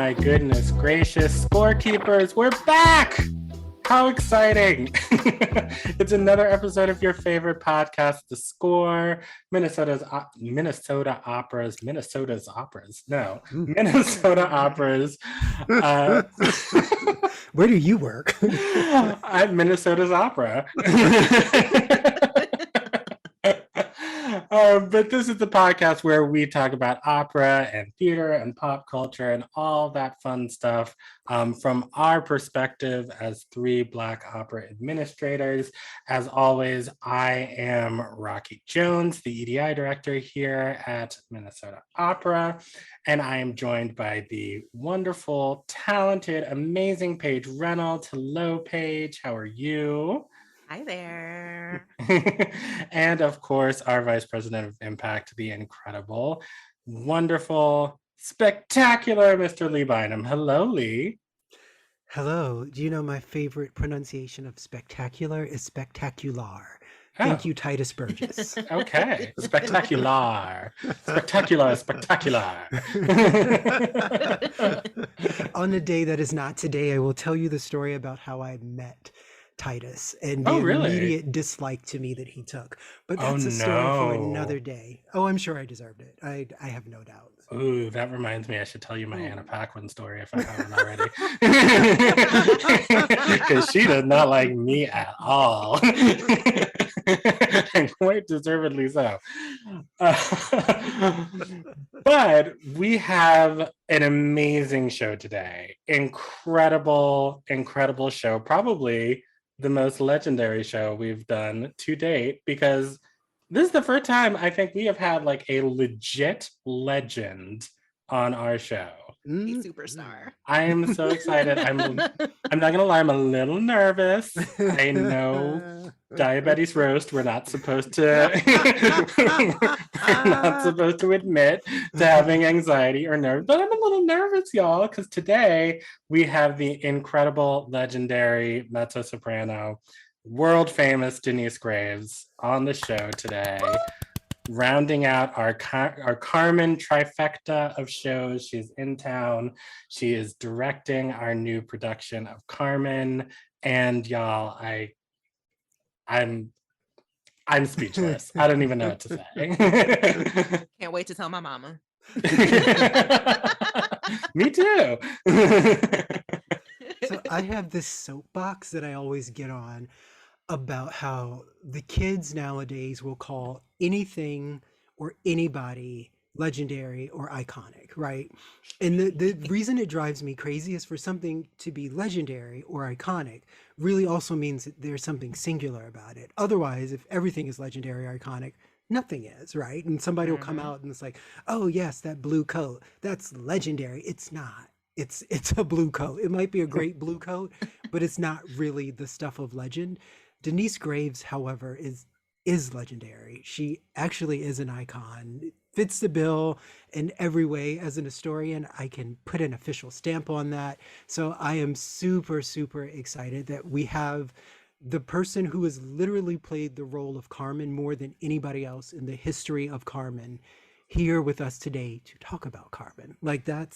my goodness gracious, Scorekeepers, we're back! How exciting! It's another episode of your favorite podcast, The Score, Minnesota Opera's. Where do you work? At Minnesota's Opera. But this is the podcast where we talk about opera and theater and pop culture and all that fun stuff from our perspective as three Black opera administrators. As always, I am Rocky Jones, the EDI director here at Minnesota Opera, and I am joined by the wonderful, talented, amazing Paige Reynolds. Hello, Paige. How are you? Hi there. And of course, our Vice President of Impact, the incredible, wonderful, spectacular Mr. Lee Bynum. Hello, Lee. Hello. Do you know my favorite pronunciation of spectacular is spectacular? Thank you, Titus Burgess. Okay. Spectacular. Spectacular. On a day that is not today, I will tell you the story about how I met Titus and the immediate dislike to me that he took. But that's a story for another day. Oh, I'm sure I deserved it. I have no doubt. Ooh, that reminds me, I should tell you my Anna Paquin story if I haven't already. Because she does not like me at all. And quite deservedly so. But we have an amazing show today. Incredible show. Probably the most legendary show we've done to date, because this is the first time I think we have had like a legit legend on our show. Superstar. I am so excited. I'm not gonna lie, I'm a little nervous. I know diabetes roast, we're not supposed to admit to having anxiety or nerves, but I'm a little nervous, y'all, because today we have the incredible, legendary mezzo-soprano, world famous Denyce Graves on the show today, rounding out our Carmen trifecta of shows. She's in town. She is directing our new production of Carmen, and y'all, I'm speechless. I don't even know what to say. Can't wait to tell my mama. Me too. So I have this soapbox that I always get on about how the kids nowadays will call anything or anybody legendary or iconic, right? And the reason it drives me crazy is for something to be legendary or iconic really also means that there's something singular about it. Otherwise, if everything is legendary or iconic, nothing is, right? And somebody will come out and it's like, oh yes, that blue coat, that's legendary. It's not. It's a blue coat. It might be a great blue coat, but it's not really the stuff of legend. Denyce Graves, however, is legendary. She actually is an icon. Fits the bill in every way. As an historian, I can put an official stamp on that. So I am super, super excited that we have the person who has literally played the role of Carmen more than anybody else in the history of Carmen here with us today to talk about Carmen. Like that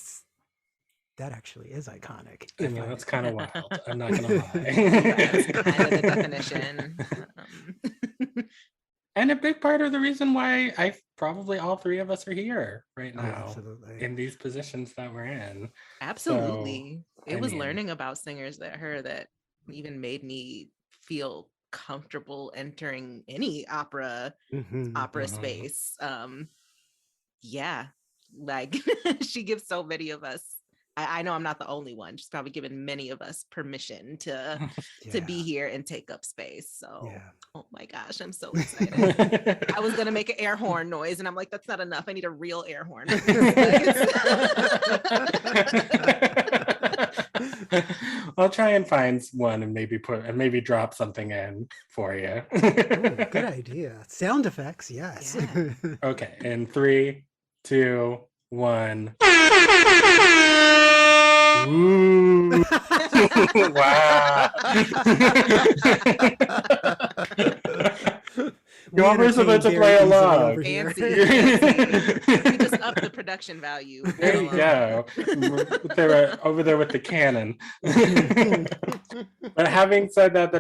actually is iconic. I mean, that's kind of wild. I'm not gonna lie. That's kind of the definition. And a big part of the reason why probably all three of us are here right now, absolutely, in these positions that we're in. Absolutely. So, it was mean, learning about singers that even made me feel comfortable entering any opera space. Yeah, like she gives so many of us. I know I'm not the only one. She's probably given many of us permission to be here and take up space. So, oh my gosh, I'm so excited. I was going to make an air horn noise and I'm like, that's not enough. I need a real air horn. I'll try and find one and maybe drop something in for you. Good idea. Sound effects, yes. Yeah. Okay, in 3, 2, 1. Ooh. Wow. You're supposed to play along. Fancy. We just up the production value. There you go. They were over there with the cannon. But having said that,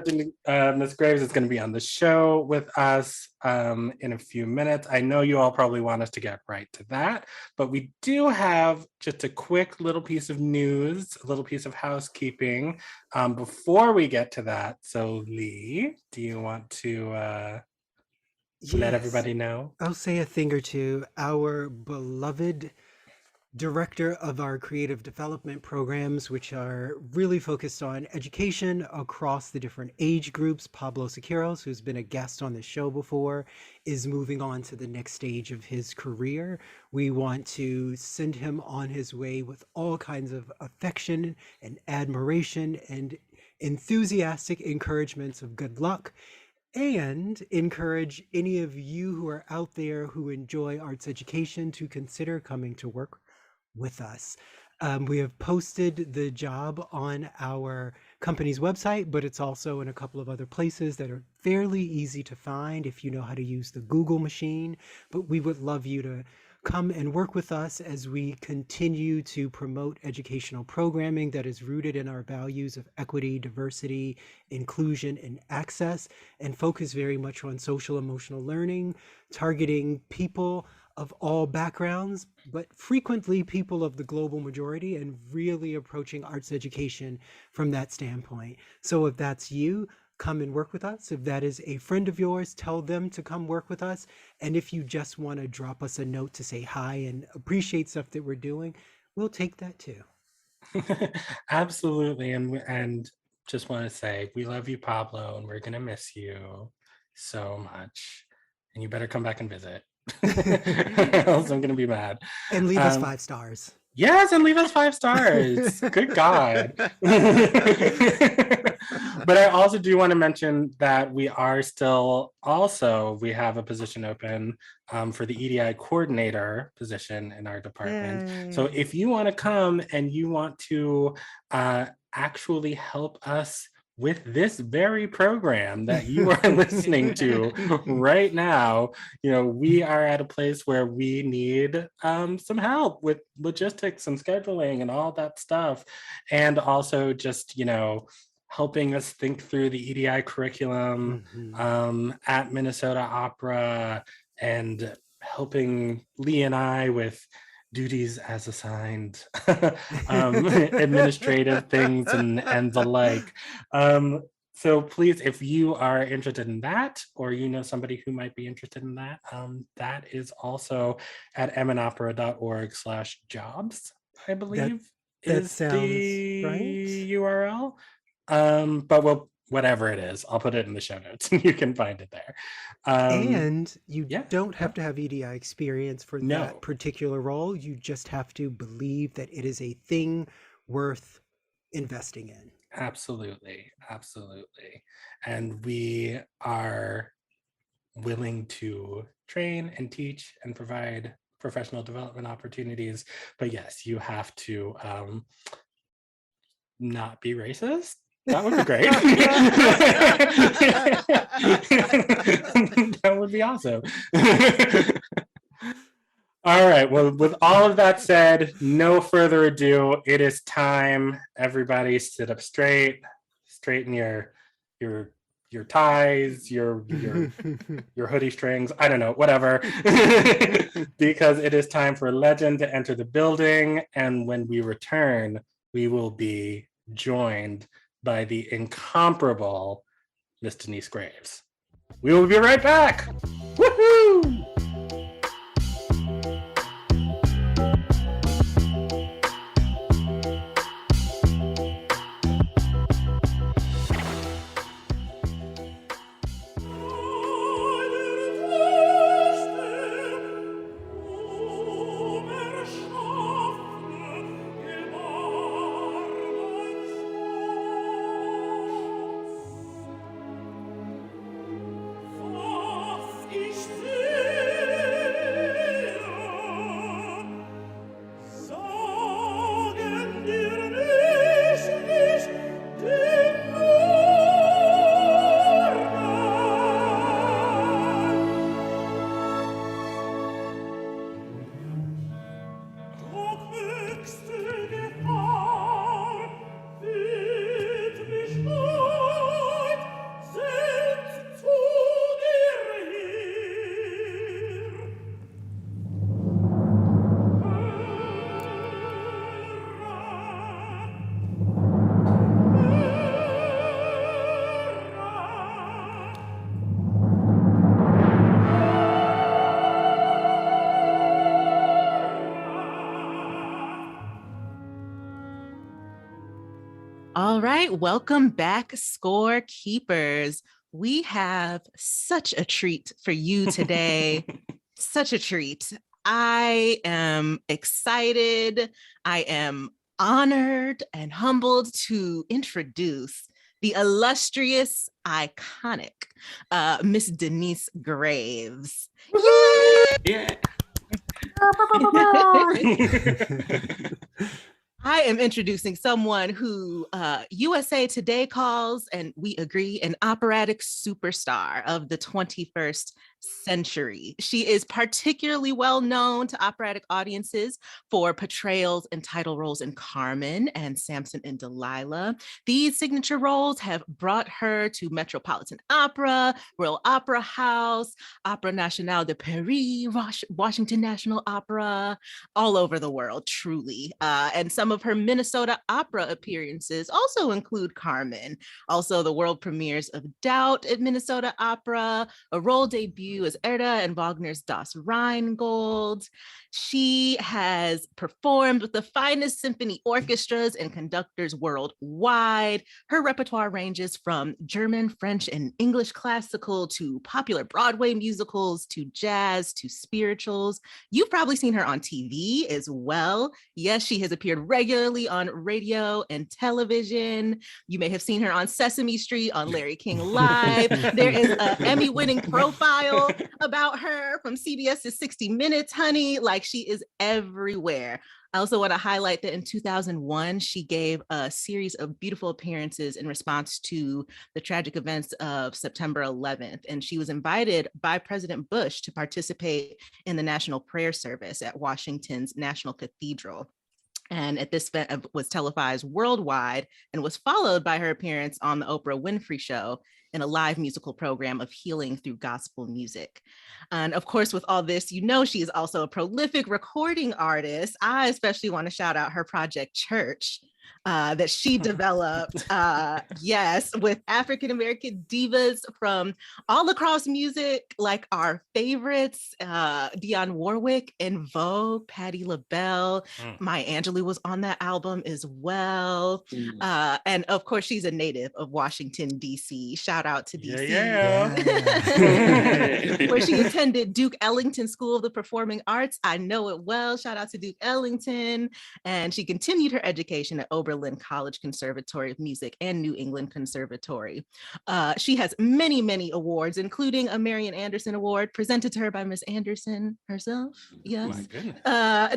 Ms. Graves is going to be on the show with us in a few minutes. I know you all probably want us to get right to that, but we do have just a quick little piece of news, a little piece of housekeeping before we get to that. So Lee, do you want to let everybody know? I'll say a thing or two. Our beloved director of our creative development programs, which are really focused on education across the different age groups, Pablo Siqueiros, who's been a guest on the show before, is moving on to the next stage of his career. We want to send him on his way with all kinds of affection and admiration and enthusiastic encouragements of good luck, and encourage any of you who are out there who enjoy arts education to consider coming to work with us. We have posted the job on our company's website, but it's also in a couple of other places that are fairly easy to find if you know how to use the Google machine. But we would love you to come and work with us as we continue to promote educational programming that is rooted in our values of equity, diversity, inclusion, and access, and focus very much on social emotional learning, targeting people of all backgrounds, but frequently people of the global majority, and really approaching arts education from that standpoint. So if that's you, come and work with us. If that is a friend of yours, tell them to come work with us. And if you just want to drop us a note to say hi and appreciate stuff that we're doing, we'll take that too. Absolutely. And just want to say, we love you, Pablo, and we're going to miss you so much. And you better come back and visit. Else I'm going to be mad. And leave us 5 stars. Yes, and leave us 5 stars. Good God. But I also do want to mention that we are still we have a position open for the EDI coordinator position in our department. Yay. So if you want to come and you want to actually help us with this very program that you are listening to right now, we are at a place where we need some help with logistics and scheduling and all that stuff. And also just, helping us think through the EDI curriculum at Minnesota Opera, and helping Lee and I with duties as assigned, administrative things and the like. So please, if you are interested in that, or you know somebody who might be interested in that, that is also at mnopera.org/jobs, I believe, is the right. URL. But whatever it is, I'll put it in the show notes and you can find it there. And you don't have to have EDI experience for that particular role. You just have to believe that it is a thing worth investing in. Absolutely. Absolutely. And we are willing to train and teach and provide professional development opportunities. But yes, you have to not be racist. That would be great. That would be awesome. All right. Well, with all of that said, no further ado. It is time. Everybody sit up straight, straighten your ties, your hoodie strings. I don't know, whatever. Because it is time for Legend to enter the building. And when we return, we will be joined by the incomparable Miss Denyce Graves. We will be right back. Woohoo! All right, welcome back, Scorekeepers. We have such a treat for you today. Such a treat. I am excited. I am honored and humbled to introduce the illustrious, iconic Miss Denyce Graves. Yeah. I am introducing someone who USA Today calls, and we agree, an operatic superstar of the 21st century. She is particularly well known to operatic audiences for portrayals and title roles in Carmen and Samson and Delilah. These signature roles have brought her to Metropolitan Opera, Royal Opera House, Opera Nationale de Paris, Washington National Opera, all over the world, truly. And some of her Minnesota opera appearances also include Carmen, also the world premieres of Doubt at Minnesota Opera, a role debut as Erda in Wagner's Das Rheingold. She has performed with the finest symphony orchestras and conductors worldwide. Her repertoire ranges from German, French, and English classical to popular Broadway musicals to jazz to spirituals. You've probably seen her on TV as well. Yes, she has appeared regularly on radio and television. You may have seen her on Sesame Street, on Larry King Live. There is an Emmy-winning profile about her from CBS's 60 Minutes, honey. Like, she is everywhere. I also want to highlight that in 2001, she gave a series of beautiful appearances in response to the tragic events of September 11th. And she was invited by President Bush to participate in the National Prayer Service at Washington's National Cathedral. And at this event was televised worldwide and was followed by her appearance on the Oprah Winfrey Show in a live musical program of healing through gospel music. And of course, with all this, you know, she is also a prolific recording artist. I especially want to shout out her project Church, that she developed, yes, with African-American divas from all across music, like our favorites, Dionne Warwick, En Vogue, Patti LaBelle. Maya Angelou was on that album as well. And of course, she's a native of Washington, D.C. Shout out to D.C. Where she attended Duke Ellington School of the Performing Arts. I know it well. Shout out to Duke Ellington. And she continued her education at Oberlin College Conservatory of Music and New England Conservatory. She has many, many awards, including a Marian Anderson Award presented to her by Miss Anderson herself. Yes.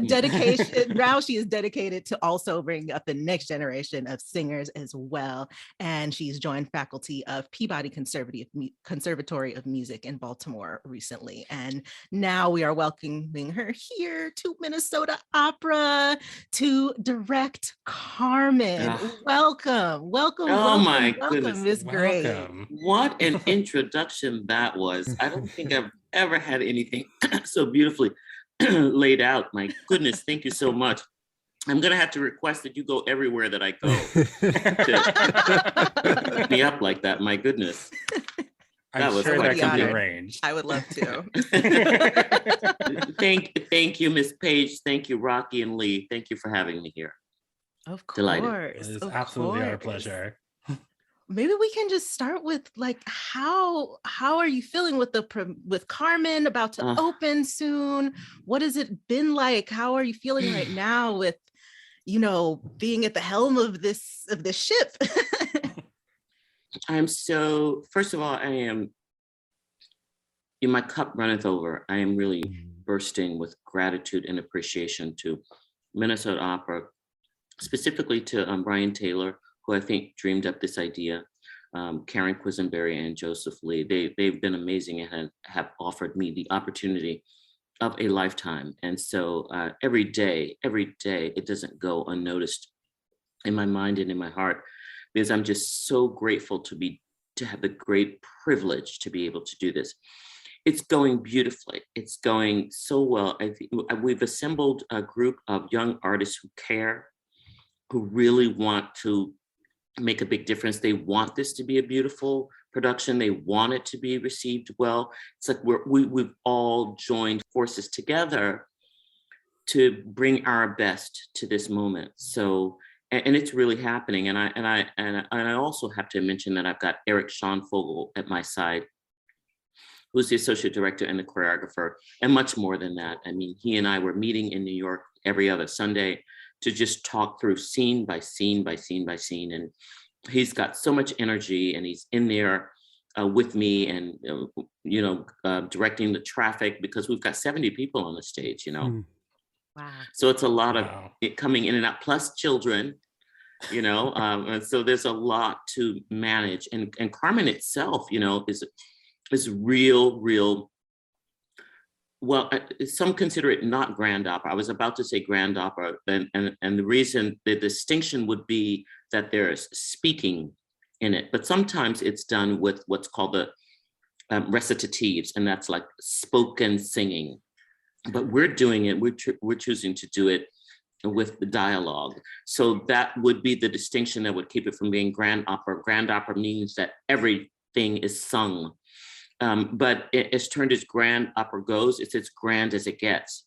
Dedication. Now she is dedicated to also bringing up the next generation of singers as well. And she's joined faculty of Peabody Conservatory of Music in Baltimore recently. And now we are welcoming her here to Minnesota Opera to direct Carmen. Welcome. Oh my goodness, Miss Graves. What an introduction that was. I don't think I've ever had anything so beautifully laid out. My goodness, thank you so much. I'm gonna have to request that you go everywhere that I go to pick me up like that. My goodness. I'm sure that can be arranged. I would love to. Thank you, Miss Paige. Thank you, Rocky and Lee. Thank you for having me here. Of course. Delighted. It is absolutely our pleasure. Maybe we can just start with, like, how are you feeling with Carmen about to open soon? What has it been like? How are you feeling right now with, you know, being at the helm of this ship? First of all, I am, my cup runneth over. I am really bursting with gratitude and appreciation to Minnesota Opera, specifically to Brian Taylor, who I think dreamed up this idea, Karen Quisenberry and Joseph Lee. They've been amazing and have offered me the opportunity of a lifetime. And so every day, it doesn't go unnoticed in my mind and in my heart, because I'm just so grateful to have the great privilege to be able to do this. It's going beautifully. It's going so well. I think we've assembled a group of young artists who care, who really want to make a big difference. They want this to be a beautiful production. They want it to be received well. It's like we've all joined forces together to bring our best to this moment. So and it's really happening. And I also have to mention that I've got Eric Schonfogel at my side, who's the associate director and the choreographer, and much more than that. I mean, he and I were meeting in New York every other Sunday to just talk through scene by scene by scene by scene. And he's got so much energy, and he's in there with me, and directing the traffic, because we've got 70 people on the stage, Wow. So it's a lot of it coming in and out, plus children, and so there's a lot to manage. And Carmen itself, is real. Well, some consider it not grand opera. I was about to say grand opera, and the reason, the distinction would be that there's speaking in it, but sometimes it's done with what's called the recitatives, and that's like spoken singing. But we're doing it, we're choosing to do it with the dialogue. So that would be the distinction that would keep it from being grand opera. Grand opera means that everything is sung. But as turned as grand opera goes, it's as grand as it gets.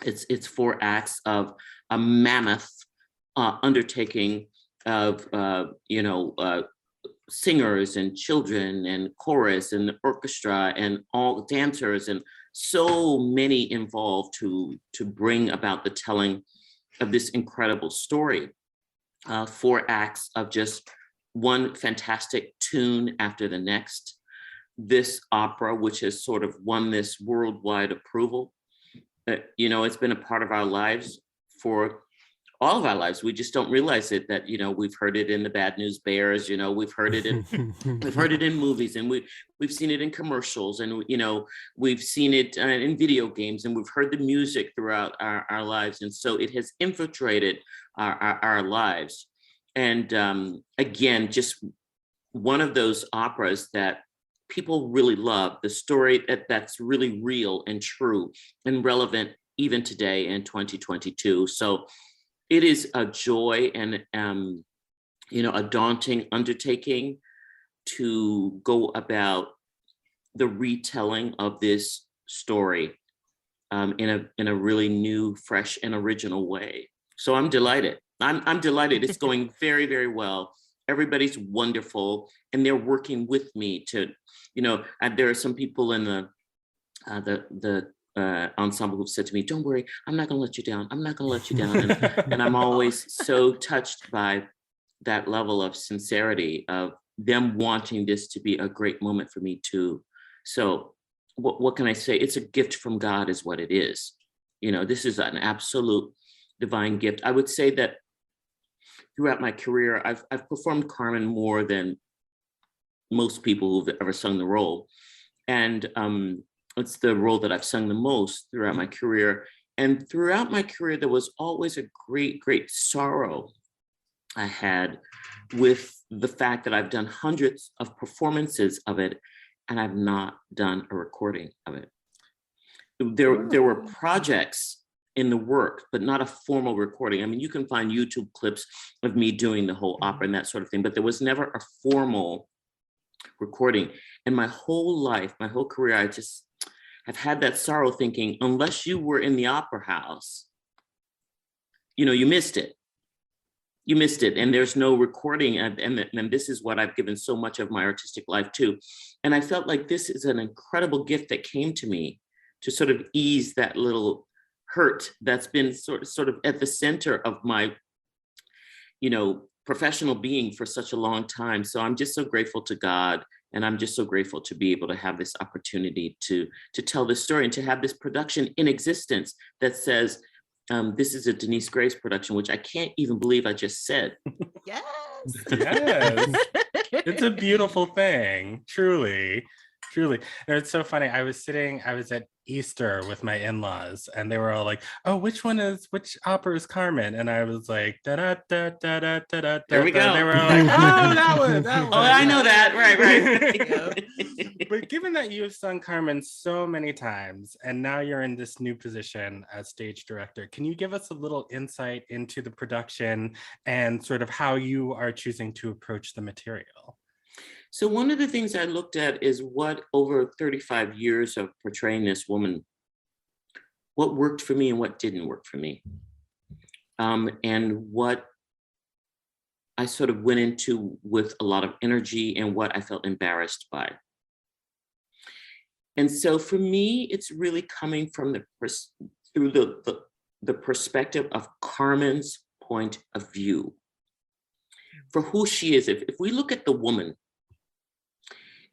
It's 4 acts of a mammoth undertaking of singers and children and chorus and orchestra and all dancers, and so many involved to bring about the telling of this incredible story. 4 acts of just one fantastic tune after the next. This opera, which has sort of won this worldwide approval, it's been a part of our lives for all of our lives. We just don't realize it, that we've heard it in the Bad News Bears, we've heard it in movies, and we've seen it in commercials, and we've seen it in video games, and we've heard the music throughout our lives, and so it has infiltrated our lives. And again, just one of those operas that people really love, the story that's really real and true and relevant even today in 2022. So it is a joy and a daunting undertaking to go about the retelling of this story in a really new, fresh, and original way. So I'm delighted. I'm delighted. It's going very, very well. Everybody's wonderful, and they're working with me to, there are some people in the ensemble who've said to me, "Don't worry, I'm not going to let you down. I'm not going to let you down." And I'm always so touched by that level of sincerity of them wanting this to be a great moment for me too. So what can I say? It's a gift from God is what it is. This is an absolute divine gift. I would say that throughout my career, I've performed Carmen more than most people who've ever sung the role. And it's the role that I've sung the most throughout my career. And throughout my career, there was always a great, great sorrow I had with the fact that I've done hundreds of performances of it, and I've not done a recording of it. There were projects in the work, but not a formal recording. I mean, you can find YouTube clips of me doing the whole opera and that sort of thing, but there was never a formal recording. And my whole life, my whole career, I just have had that sorrow thinking, unless you were in the opera house, you missed it. You missed it. And there's no recording. And this is what I've given so much of my artistic life to. And I felt like this is an incredible gift that came to me to sort of ease that little hurt that's been sort of at the center of my, professional being for such a long time. So I'm just so grateful to God, and I'm just so grateful to be able to have this opportunity to tell this story and to have this production in existence that says, this is a Denyce Graves production, which I can't even believe I just said. Yes. Yes. It's a beautiful thing, truly. And it's so funny. I was at Easter with my in-laws, and they were all like, "Oh, which opera is Carmen?" And I was like, da da da da da da da. There we go. They were all like, "Oh, that one." Oh, I know that. Right. But given that you've sung Carmen so many times, and now you're in this new position as stage director, can you give us a little insight into the production and sort of how you are choosing to approach the material? So one of the things I looked at is what, over 35 years of portraying this woman, what worked for me and what didn't work for me. And what I sort of went into with a lot of energy and what I felt embarrassed by. And so for me, it's really coming from through the perspective of Carmen's point of view for who she is. If we look at the woman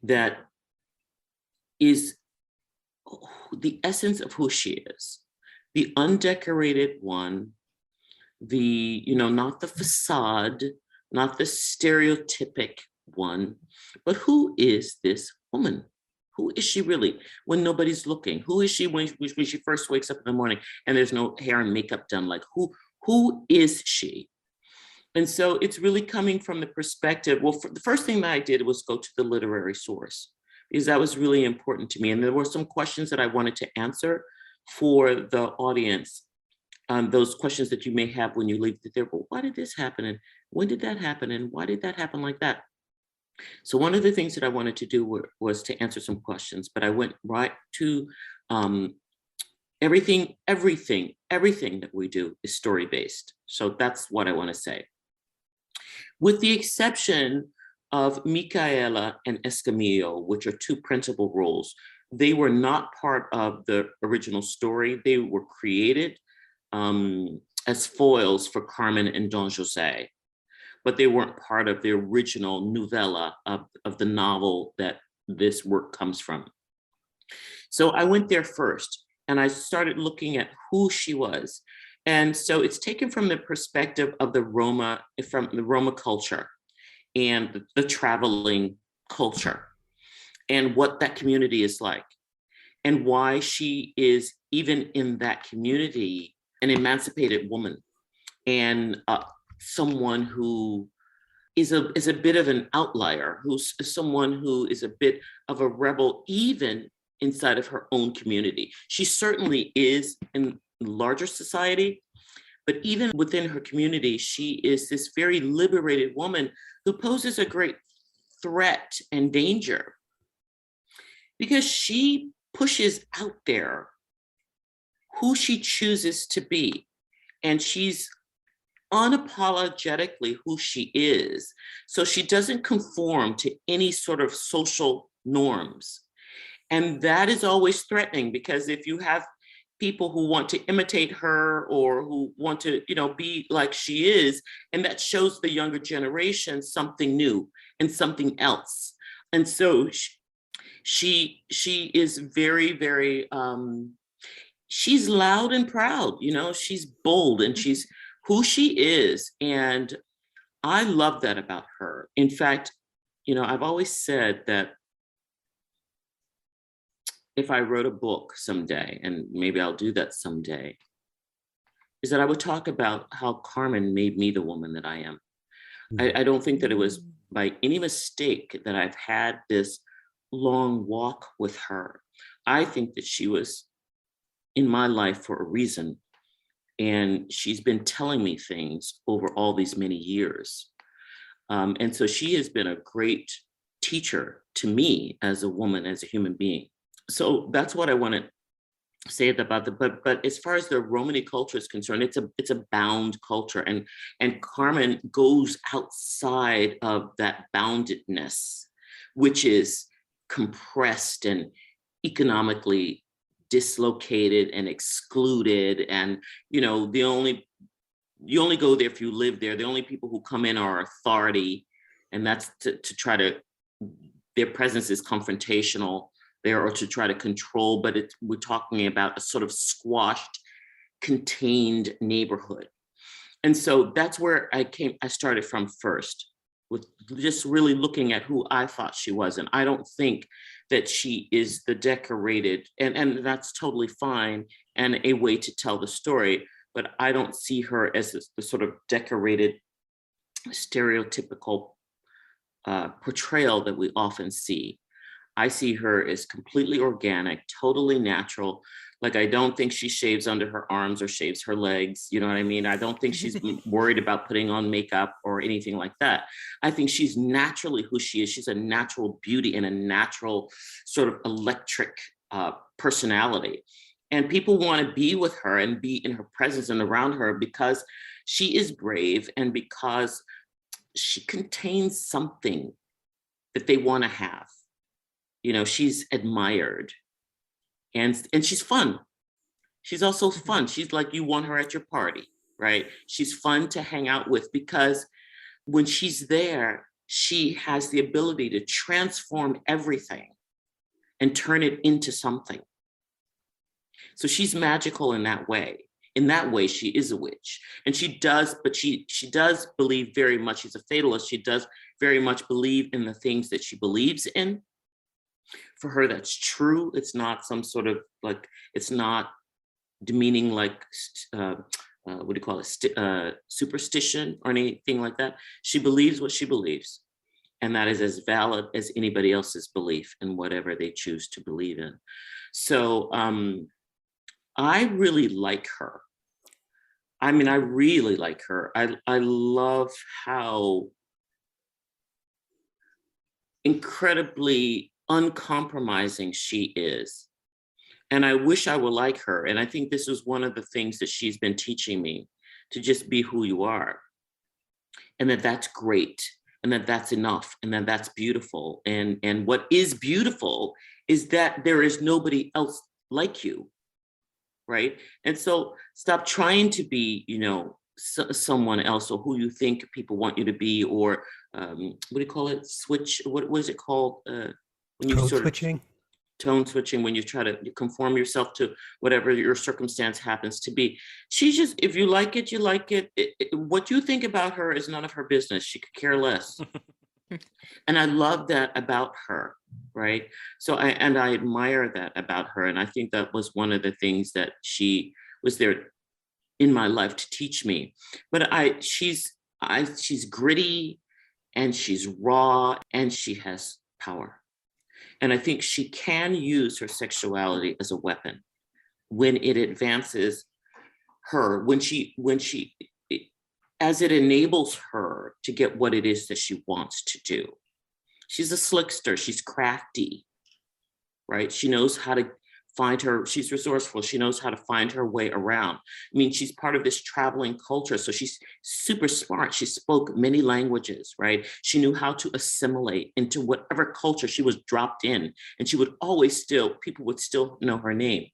that is the essence of who she is, the undecorated one, not the facade, not the stereotypic one, but who is this woman? Who is she really when nobody's looking? Who is she when she first wakes up in the morning and there's no hair and makeup done? Like, who is she? And so it's really coming from the perspective, well, the first thing that I did was go to the literary source, because that was really important to me. And there were some questions that I wanted to answer for the audience. Those questions that you may have when you leave there, well, why did this happen? And when did that happen? And why did that happen like that? So one of the things that I wanted to do was to answer some questions, but I went right to everything that we do is story-based. So that's what I want to say. With the exception of Micaela and Escamillo, which are two principal roles, they were not part of the original story. They were created as foils for Carmen and Don Jose, but they weren't part of the original novella of the novel that this work comes from. So I went there first and I started looking at who she was. And so it's taken from the perspective of from the Roma culture and the traveling culture and what that community is like and why she is, even in that community, an emancipated woman and someone who is a bit of an outlier, who's someone who is a bit of a rebel, even inside of her own community. She certainly is in larger society, but even within her community, she is this very liberated woman who poses a great threat and danger because she pushes out there who she chooses to be. And she's unapologetically who she is. So she doesn't conform to any sort of social norms. And that is always threatening, because if you have people who want to imitate her or who want to, be like she is, and that shows the younger generation something new and something else. And so she is very, very, she's loud and proud, she's bold and she's who she is. And I love that about her. In fact, I've always said that if I wrote a book someday, and maybe I'll do that someday, is that I would talk about how Carmen made me the woman that I am. I don't think that it was by any mistake that I've had this long walk with her. I think that she was in my life for a reason. And she's been telling me things over all these many years. And so she has been a great teacher to me as a woman, as a human being. So that's what I want to say about but as far as the Romani culture is concerned, it's a bound culture, and Carmen goes outside of that boundedness, which is compressed and economically dislocated and excluded. And you only go there if you live there. The only people who come in are authority, and that's to try to, their presence is confrontational there, or to try to control, but we're talking about a sort of squashed, contained neighborhood. And so that's where I started from first, with just really looking at who I thought she was. And I don't think that she is the decorated, and that's totally fine and a way to tell the story, but I don't see her as the sort of decorated, stereotypical portrayal that we often see. I see her as completely organic, totally natural. Like, I don't think she shaves under her arms or shaves her legs. You know what I mean? I don't think she's worried about putting on makeup or anything like that. I think she's naturally who she is. She's a natural beauty and a natural sort of electric personality. And people want to be with her and be in her presence and around her because she is brave, and because she contains something that they want to have. You know, she's admired, and she's fun. She's also fun. She's like, you want her at your party, right? She's fun to hang out with, because when she's there, she has the ability to transform everything and turn it into something. So she's magical in that way. In that way, she is a witch. And she does, but she does believe very much, she's a fatalist. She does very much believe in the things that she believes in. For her, that's true. It's not some sort of like, it's not demeaning like, what do you call it, superstition or anything like that. She believes what she believes. And that is as valid as anybody else's belief in whatever they choose to believe in. So I really like her. I mean, I really like her. I love how incredibly uncompromising she is. And I wish I were like her. And I think this is one of the things that she's been teaching me, to just be who you are. And that's great. And that's enough. And that's beautiful. And what is beautiful is that there is nobody else like you. Right. And so stop trying to be, you know, someone else, or who you think people want you to be, or what do you call it? Switch. What was it called? When you Code sort switching. Tone switching, when you try to conform yourself to whatever your circumstance happens to be. She just, if you like it, you like it. What you think about her is none of her business. She could care less. And I love that about her, right? So I admire that about her. And I think that was one of the things that she was there in my life to teach me. But she's gritty, and she's raw, and she has power. And I think she can use her sexuality as a weapon when it advances her, as it enables her to get what it is that she wants to do. She's a slickster, she's crafty, right? She knows how to find her, she's resourceful, she knows how to find her way around. I mean, she's part of this traveling culture, so she's super smart. She spoke many languages, right? She knew how to assimilate into whatever culture she was dropped in, and she would always people would still know her name,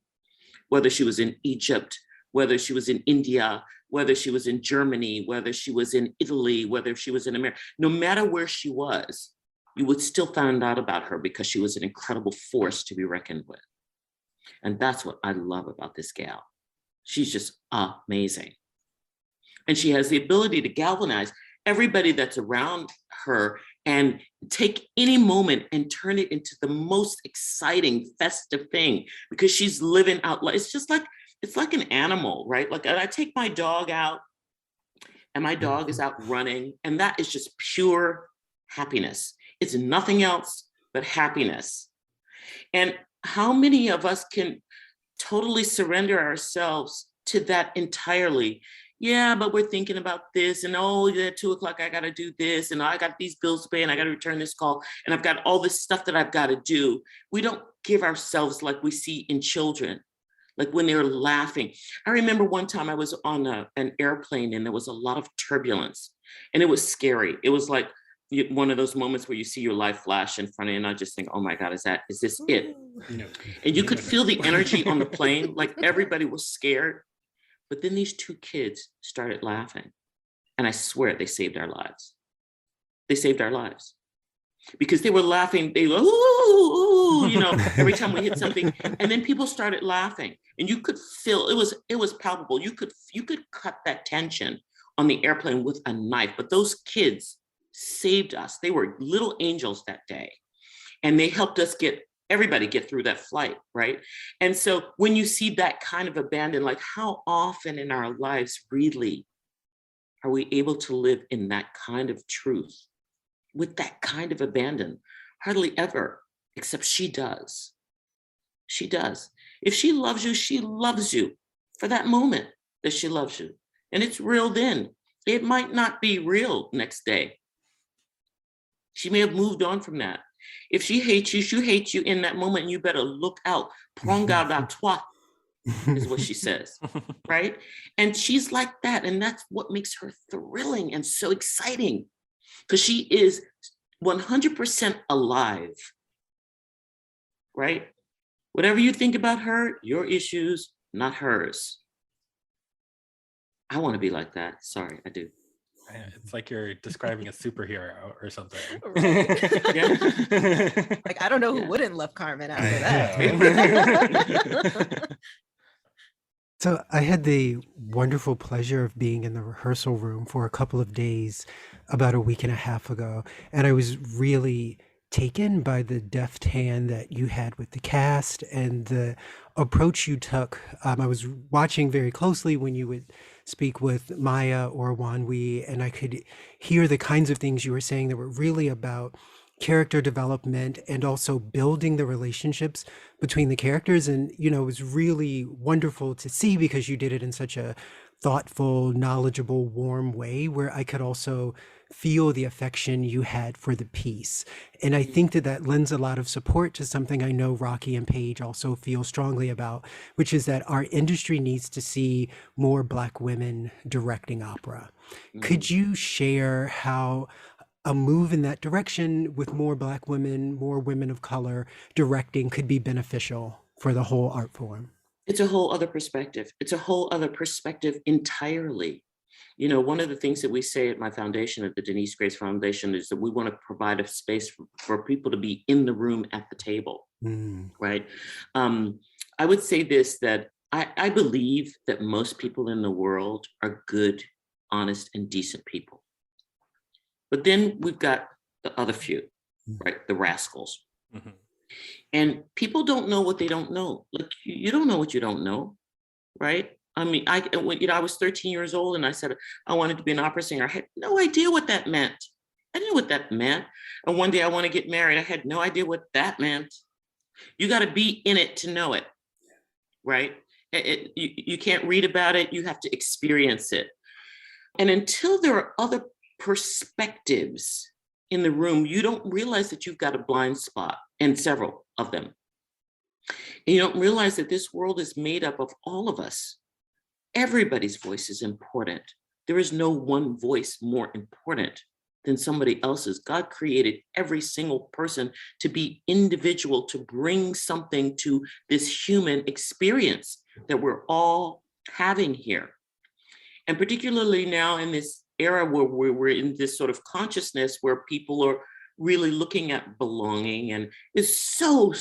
whether she was in Egypt, whether she was in India, whether she was in Germany, whether she was in Italy, whether she was in America. No matter where she was, you would still find out about her, because she was an incredible force to be reckoned with. And that's what I love about this gal. She's just amazing. And she has the ability to galvanize everybody that's around her and take any moment and turn it into the most exciting, festive thing, because she's living out. It's like an animal, right? Like, I take my dog out, and my dog is out running, and that is just pure happiness. It's nothing else but happiness. And how many of us can totally surrender ourselves to that entirely? Yeah, but we're thinking about this, and at 2:00 I got to do this, and I got these bills to pay, and I got to return this call, and I've got all this stuff that I've got to do. We don't give ourselves like we see in children, like when they're laughing. I remember one time I was on an airplane, and there was a lot of turbulence, and it was scary. It was like one of those moments where you see your life flash in front of you, and I just think, oh my God, is this it? No. And you could feel the energy on the plane, like everybody was scared. But then these two kids started laughing. And I swear they saved our lives. They saved our lives. Because they were laughing, they were, ooh, every time we hit something. And then people started laughing. And you could feel, it was palpable. You could cut that tension on the airplane with a knife. But those kids saved us. They were little angels that day. And they helped us everybody get through that flight, right? And so when you see that kind of abandon, like, how often in our lives really are we able to live in that kind of truth with that kind of abandon? Hardly ever, except she does. She does. If she loves you for that moment that she loves you. And it's real then. It might not be real next day. She may have moved on from that. If she hates you in that moment, and you better look out. Prends garde à toi is what she says, right? And she's like that. And that's what makes her thrilling and so exciting. because she is 100% alive, right? Whatever you think about her, your issues, not hers. I want to be like that. Sorry, I do. It's like you're describing a superhero or something. Right. Yeah. Like, I don't know who Yeah. wouldn't love Carmen after I that. know. So I had the wonderful pleasure of being in the rehearsal room for a couple of days about a week and a half ago, and I was really taken by the deft hand that you had with the cast and the approach you took. I was watching very closely when you would speak with Maya or Wanwi, and I could hear the kinds of things you were saying that were really about character development and also building the relationships between the characters. And you know, it was really wonderful to see because you did it in such a thoughtful, knowledgeable, warm way where I could also feel the affection you had for the piece. And I think that that lends a lot of support to something I know Rocky and Paige also feel strongly about, which is that our industry needs to see more Black women directing opera. Could you share how a move in that direction with more Black women, more women of color directing could be beneficial for the whole art form? It's a whole other perspective. It's a whole other perspective entirely. You know, one of the things that we say at my foundation, at the Denyce Graves Foundation, is that we want to provide a space for people to be in the room at the table, right? I would say this, that I believe that most people in the world are good, honest, and decent people. But then we've got the other few, right? The rascals. Mhm. And people don't know what they don't know. Like, you don't know what you don't know, right? I mean, I was 13 years old and I said I wanted to be an opera singer. I had no idea what that meant. I didn't know what that meant. And one day I want to get married. I had no idea what that meant. You got to be in it to know it, right? You can't read about it. You have to experience it. And until there are other perspectives in the room, you don't realize that you've got a blind spot, and several of them. And you don't realize that this world is made up of all of us. Everybody's voice is important. There is no one voice more important than somebody else's. God created every single person to be individual, to bring something to this human experience that we're all having here. And particularly now in this era where we're in this sort of consciousness where people are really looking at belonging, and it's so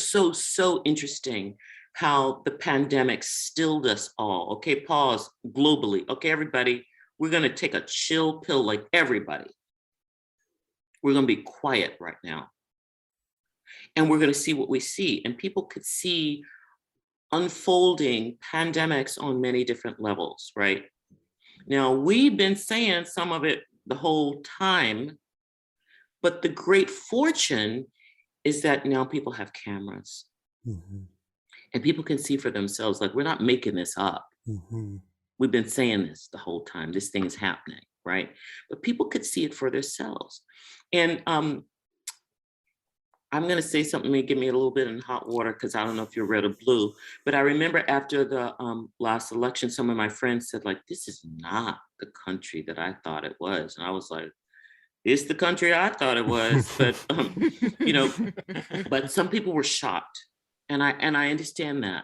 interesting how the pandemic stilled us all. Okay, pause globally. Okay, everybody, we're gonna take a chill pill like everybody. We're gonna be quiet right now. And we're gonna see what we see. And people could see unfolding pandemics on many different levels, right? Now, we've been saying some of it the whole time, but the great fortune is that now people have cameras and people can see for themselves. Like, we're not making this up. We've been saying this the whole time. This thing is happening, right? But people could see it for themselves. And I'm going to say something may get me a little bit in hot water because I don't know if you're red or blue, but I remember after the last election, some of my friends said, like, this is not the country that I thought it was. And I was like, it's the country I thought it was. But, you know, but some people were shocked. And I understand that.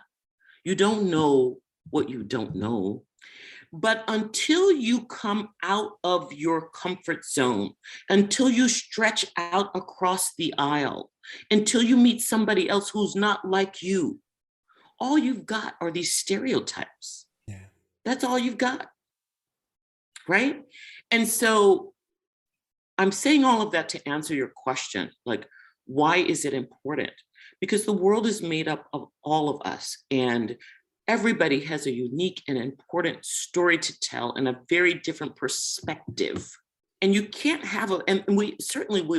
You don't know what you don't know. But until you come out of your comfort zone, until you stretch out across the aisle, until you meet somebody else who's not like you, all you've got are these stereotypes. Yeah. That's all you've got, right? And so I'm saying all of that to answer your question, like, why is it important? Because the world is made up of all of us, and everybody has a unique and important story to tell and a very different perspective. And you can't have and we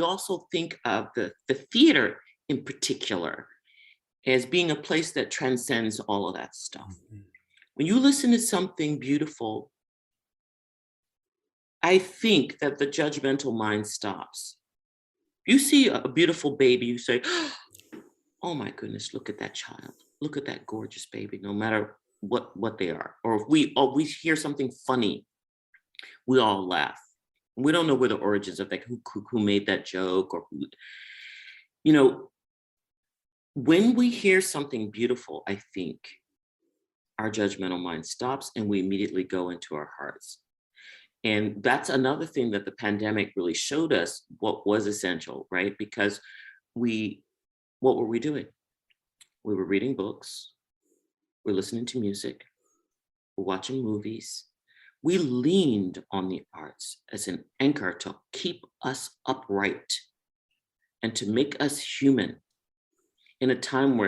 also think of the theater in particular as being a place that transcends all of that stuff. When you listen to something beautiful, I think that the judgmental mind stops. You see a beautiful baby, you say, oh my goodness, look at that child. Look at that gorgeous baby, no matter what they are. Or if we hear something funny, we all laugh. We don't know where the origins of that, who made that joke, or who, you know, when we hear something beautiful, I think our judgmental mind stops and we immediately go into our hearts. And that's another thing that the pandemic really showed us what was essential, right? Because what were we doing? We were reading books, we're listening to music, we're watching movies. We leaned on the arts as an anchor to keep us upright and to make us human in a time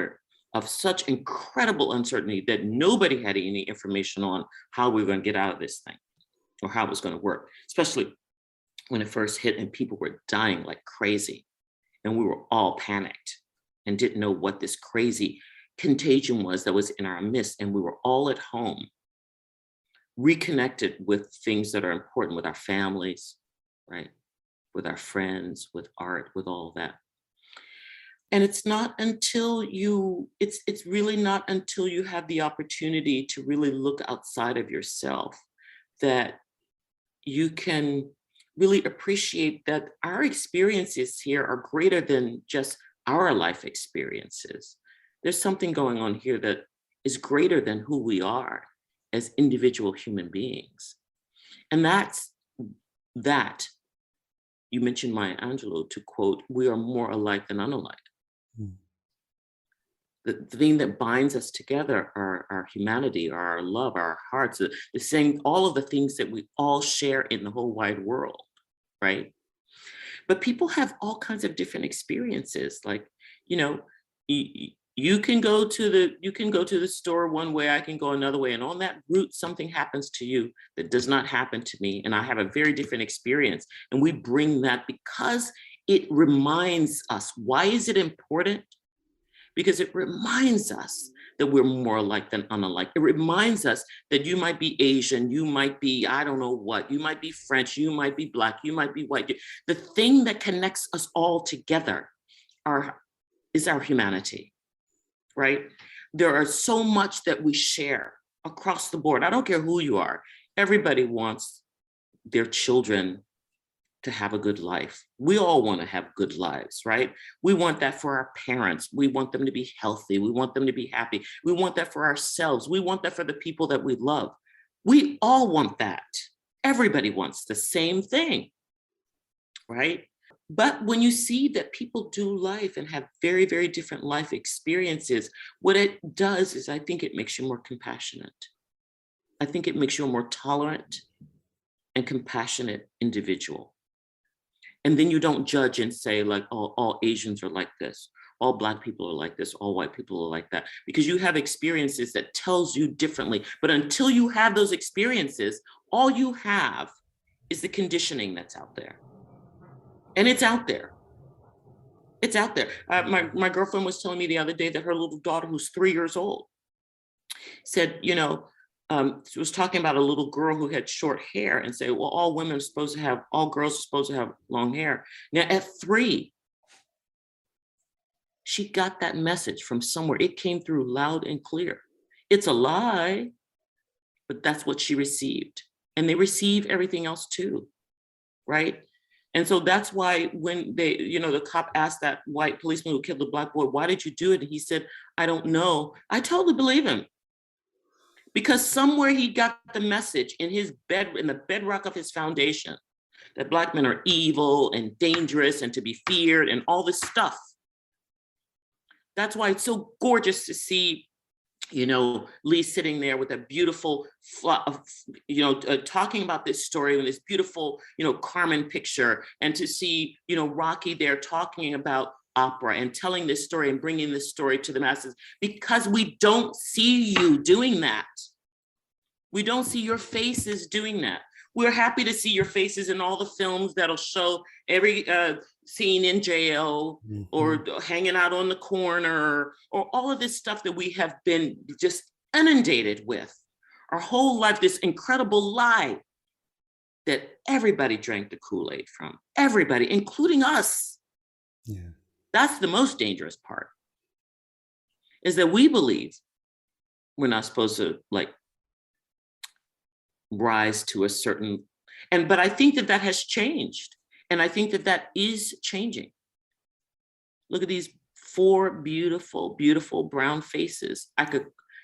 of such incredible uncertainty that nobody had any information on how we were going to get out of this thing or how it was going to work, especially when it first hit and people were dying like crazy. And we were all panicked and didn't know what this crazy contagion was that was in our midst. And we were all at home, reconnected with things that are important, with our families, right? With our friends, with art, with all of that. And it's really not until you have the opportunity to really look outside of yourself that you can really appreciate that our experiences here are greater than just our life experiences. There's something going on here that is greater than who we are as individual human beings. And that's that. You mentioned Maya Angelou, to quote, "We are more alike than unalike." The thing that binds us together are our humanity, are our love, our hearts, the same, all of the things that we all share in the whole wide world, right? But people have all kinds of different experiences. Like, you know, you can go to the store one way, I can go another way, and on that route, something happens to you that does not happen to me, and I have a very different experience. And we bring that because it reminds us. Why is it important? Because it reminds us that we're more alike than unalike. It reminds us that you might be Asian, you might be, I don't know what, you might be French, you might be Black, you might be white. The thing that connects us all together is our humanity, right? There are so much that we share across the board. I don't care who you are. Everybody wants their children to have a good life. We all want to have good lives, right? We want that for our parents. We want them to be healthy. We want them to be happy. We want that for ourselves. We want that for the people that we love. We all want that. Everybody wants the same thing, right? But when you see that people do life and have very, very different life experiences, what it does is I think it makes you more compassionate. I think it makes you a more tolerant and compassionate individual. And then you don't judge and say like, oh, all Asians are like this, all Black people are like this, all white people are like that, because you have experiences that tells you differently. But until you have those experiences, all you have is the conditioning that's out there. And it's out there. It's out there. My girlfriend was telling me the other day that her little daughter, who's 3 years old, said, she was talking about a little girl who had short hair and say, well, all girls are supposed to have long hair. Now at 3, she got that message from somewhere. It came through loud and clear. It's a lie, but that's what she received. And they receive everything else too, right? And so that's why when the cop asked that white policeman who killed the Black boy, why did you do it? And he said, I don't know. I totally believe him. Because somewhere he got the message in the bedrock of his foundation, that Black men are evil and dangerous and to be feared and all this stuff. That's why it's so gorgeous to see, Lee sitting there with a beautiful, talking about this story with this beautiful, Carmen picture, and to see, Rocky there talking about opera and telling this story and bringing this story to the masses, because we don't see you doing that. We don't see your faces doing that. We're happy to see your faces in all the films that'll show every scene in jail, mm-hmm. or hanging out on the corner, or all of this stuff that we have been just inundated with our whole life, this incredible lie that everybody drank the Kool-Aid from, everybody, including us. Yeah. That's the most dangerous part, is that we believe we're not supposed to rise to a certain But I think that has changed. And I think that is changing. Look at these 4 beautiful, beautiful brown faces.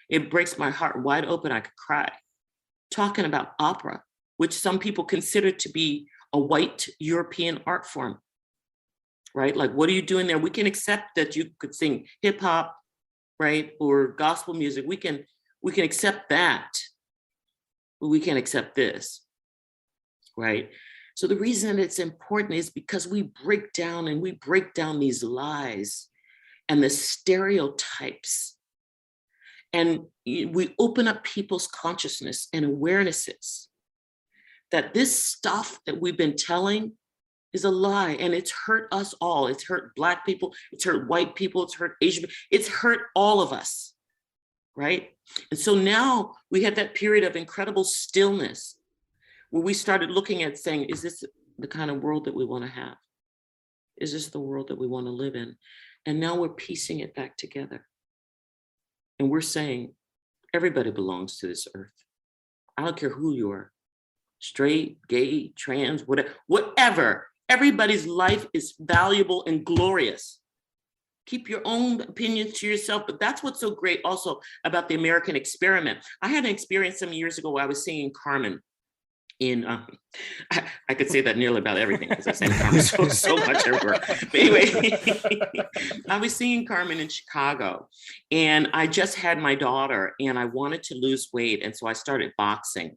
It breaks my heart wide open. I could cry talking about opera, which some people consider to be a white European art form, right? Like, what are you doing there? We can accept that you could sing hip hop, right? Or gospel music. We can accept that, but we can't accept this, right? So the reason it's important is because we break down these lies and the stereotypes, and we open up people's consciousness and awarenesses that this stuff that we've been telling is a lie, and it's hurt us all. It's hurt Black people, it's hurt white people, it's hurt Asian people, it's hurt all of us, right? And so now we had that period of incredible stillness where we started looking at saying, is this the kind of world that we want to have? Is this the world that we want to live in? And now we're piecing it back together. And we're saying, everybody belongs to this earth. I don't care who you are, straight, gay, trans, whatever. Everybody's life is valuable and glorious. Keep your own opinions to yourself, but that's what's so great also about the American experiment. I had an experience some years ago where I was singing Carmen in, I could say that nearly about everything because I sang Carmen so much everywhere. But anyway, I was singing Carmen in Chicago, and I just had my daughter, and I wanted to lose weight, and so I started boxing.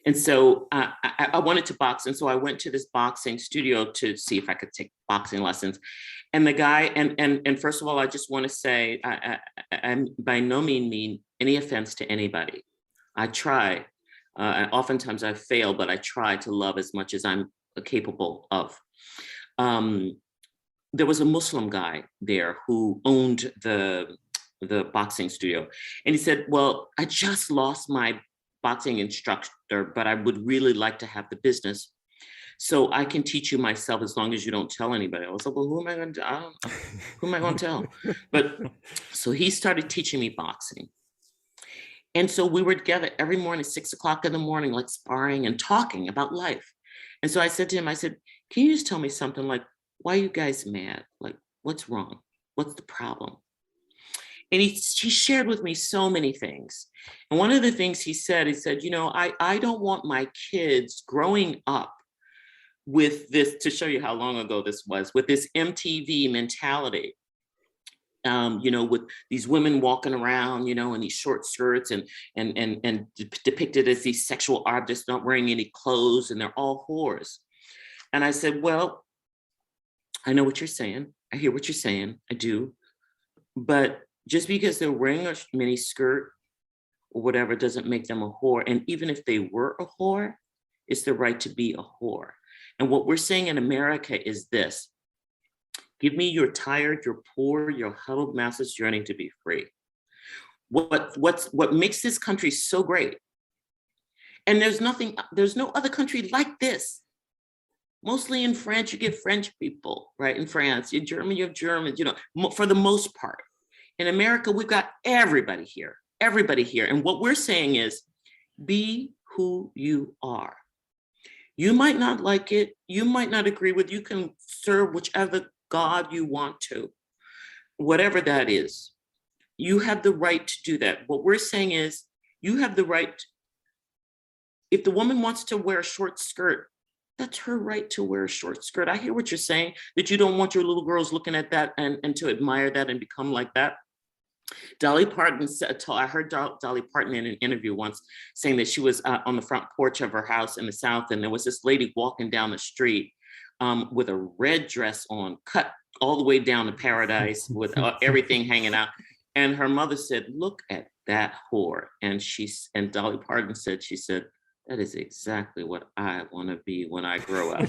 And so I wanted to box, and so I went to this boxing studio to see if I could take boxing lessons. And the guy, and first of all, I just want to say, I by no means mean any offense to anybody. I try. Oftentimes I fail, but I try to love as much as I'm capable of. There was a Muslim guy there who owned the boxing studio. And he said, well, I just lost my boxing instructor, but I would really like to have the business. So I can teach you myself as long as you don't tell anybody. I was like, well, who am I going to, I don't know. Who am I going to tell? But so he started teaching me boxing. And so we were together every morning, 6 o'clock in the morning, like sparring and talking about life. And so I said to him, I said, can you just tell me something, like, why are you guys mad? Like, what's wrong? What's the problem? And he shared with me so many things. And one of the things he said, you know, I don't want my kids growing up with this, to show you how long ago this was, with this MTV mentality. You know, with these women walking around, you know, in these short skirts and depicted as these sexual objects, not wearing any clothes, and they're all whores. And I said, well, I know what you're saying. I hear what you're saying. I do. But just because they're wearing a mini skirt or whatever doesn't make them a whore. And even if they were a whore, it's the right to be a whore. And what we're saying in America is this: give me your tired, your poor, your huddled masses yearning to be free. What makes this country so great, and there's no other country like this. Mostly in France, you get French people, right? In France, in Germany, you have Germans, you know, for the most part. In America, we've got everybody here. And what we're saying is, be who you are. You might not like it. You might not agree with, you can serve whichever God you want to, whatever that is. You have the right to do that. What we're saying is, you have the right. If the woman wants to wear a short skirt, that's her right to wear a short skirt. I hear what you're saying, that you don't want your little girls looking at that and to admire that and become like that. Dolly Parton said, I heard Dolly Parton in an interview once saying that she was on the front porch of her house in the South, and there was this lady walking down the street with a red dress on, cut all the way down to paradise with everything hanging out. And her mother said, look at that whore. And Dolly Parton said, she said, that is exactly what I want to be when I grow up.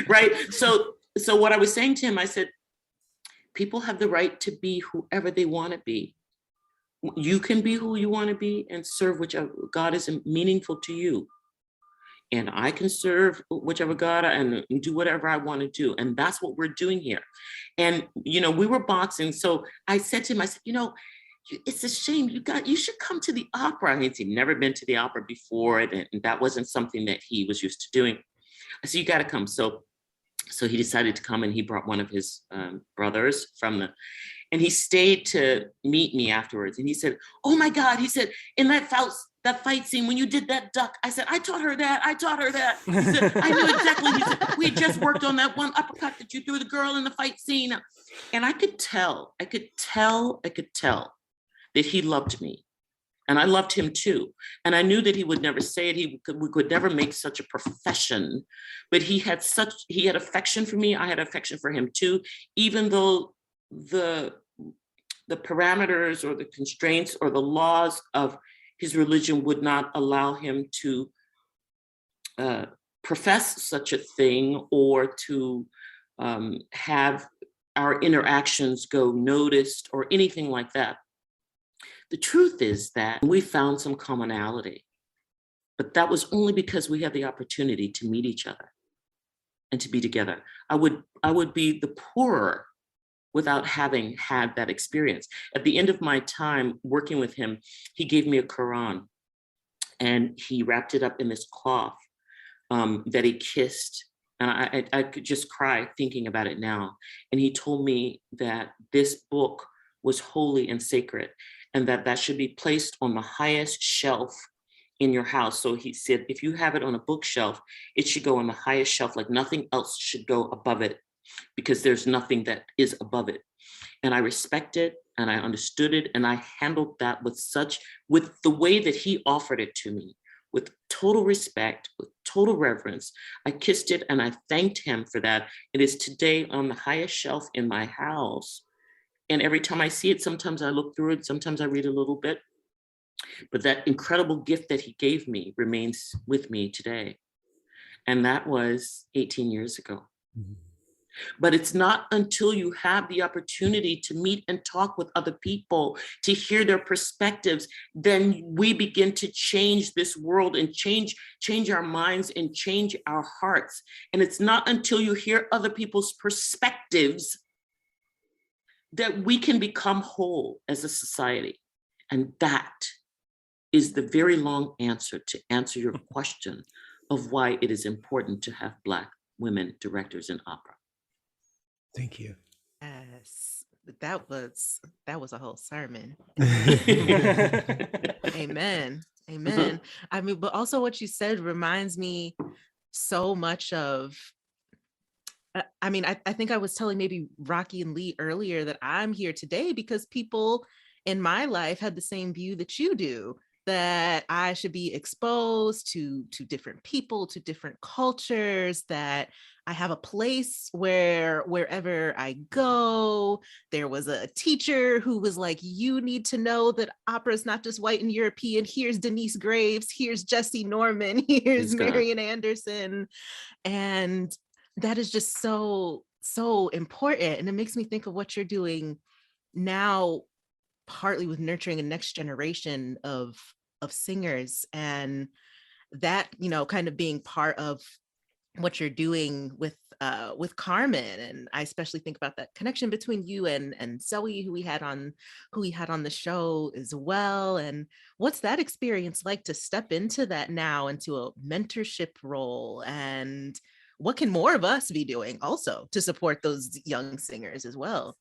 Right? So what I was saying to him, I said, people have the right to be whoever they want to be. You can be who you want to be and serve whichever God is meaningful to you. And I can serve whichever God and do whatever I want to do. And that's what we're doing here. And, you know, we were boxing. So I said to him, I said, you know, it's a shame. You should come to the opera. He'd never been to the opera before, and that wasn't something that he was used to doing. I said, you got to come. So he decided to come, and he brought one of his brothers and he stayed to meet me afterwards. And he said, oh my God, he said, in that fight scene, when you did that duck, I said, I taught her that. He said, I knew exactly. He said, we had just worked on that one uppercut that you threw the girl in the fight scene. And I could tell that he loved me. And I loved him too. And I knew that he would never say it. We could never make such a profession, but he had affection for me. I had affection for him too, even though the parameters or the constraints or the laws of his religion would not allow him to profess such a thing or to have our interactions go noticed or anything like that. The truth is that we found some commonality, but that was only because we had the opportunity to meet each other and to be together. I would be the poorer without having had that experience. At the end of my time working with him, he gave me a Quran and he wrapped it up in this cloth that he kissed. And I could just cry thinking about it now. And he told me that this book was holy and sacred, and that should be placed on the highest shelf in your house. So he said, if you have it on a bookshelf, it should go on the highest shelf, like nothing else should go above it, because there's nothing that is above it. And I respect it, and I understood it, and I handled that with the way that he offered it to me, with total respect, with total reverence. I kissed it and I thanked him for that. It is today on the highest shelf in my house. And every time I see it, sometimes I look through it, sometimes I read a little bit. But that incredible gift that he gave me remains with me today. And that was 18 years ago. Mm-hmm. But it's not until you have the opportunity to meet and talk with other people, to hear their perspectives, then we begin to change this world and change our minds and change our hearts. And it's not until you hear other people's perspectives that we can become whole as a society. And that is the very long answer to answer your question of why it is important to have Black women directors in opera. Thank you. Yes, that was a whole sermon. Amen. Amen. I mean, but also what you said reminds me so much of, I mean, I think I was telling maybe Rocky and Lee earlier that I'm here today because people in my life had the same view that you do, that I should be exposed to different people, to different cultures, that I have a place where wherever I go, there was a teacher who was like, you need to know that opera is not just white and European. Here's Denyce Graves, here's Jessie Norman, here's Marian Anderson. And that is just so important. And it makes me think of what you're doing now, partly with nurturing a next generation of singers, and that, you know, kind of being part of what you're doing with Carmen. And I especially think about that connection between you and Zoe, who we had on the show as well. And what's that experience like to step into that now, into a mentorship role? And what can more of us be doing also to support those young singers as well?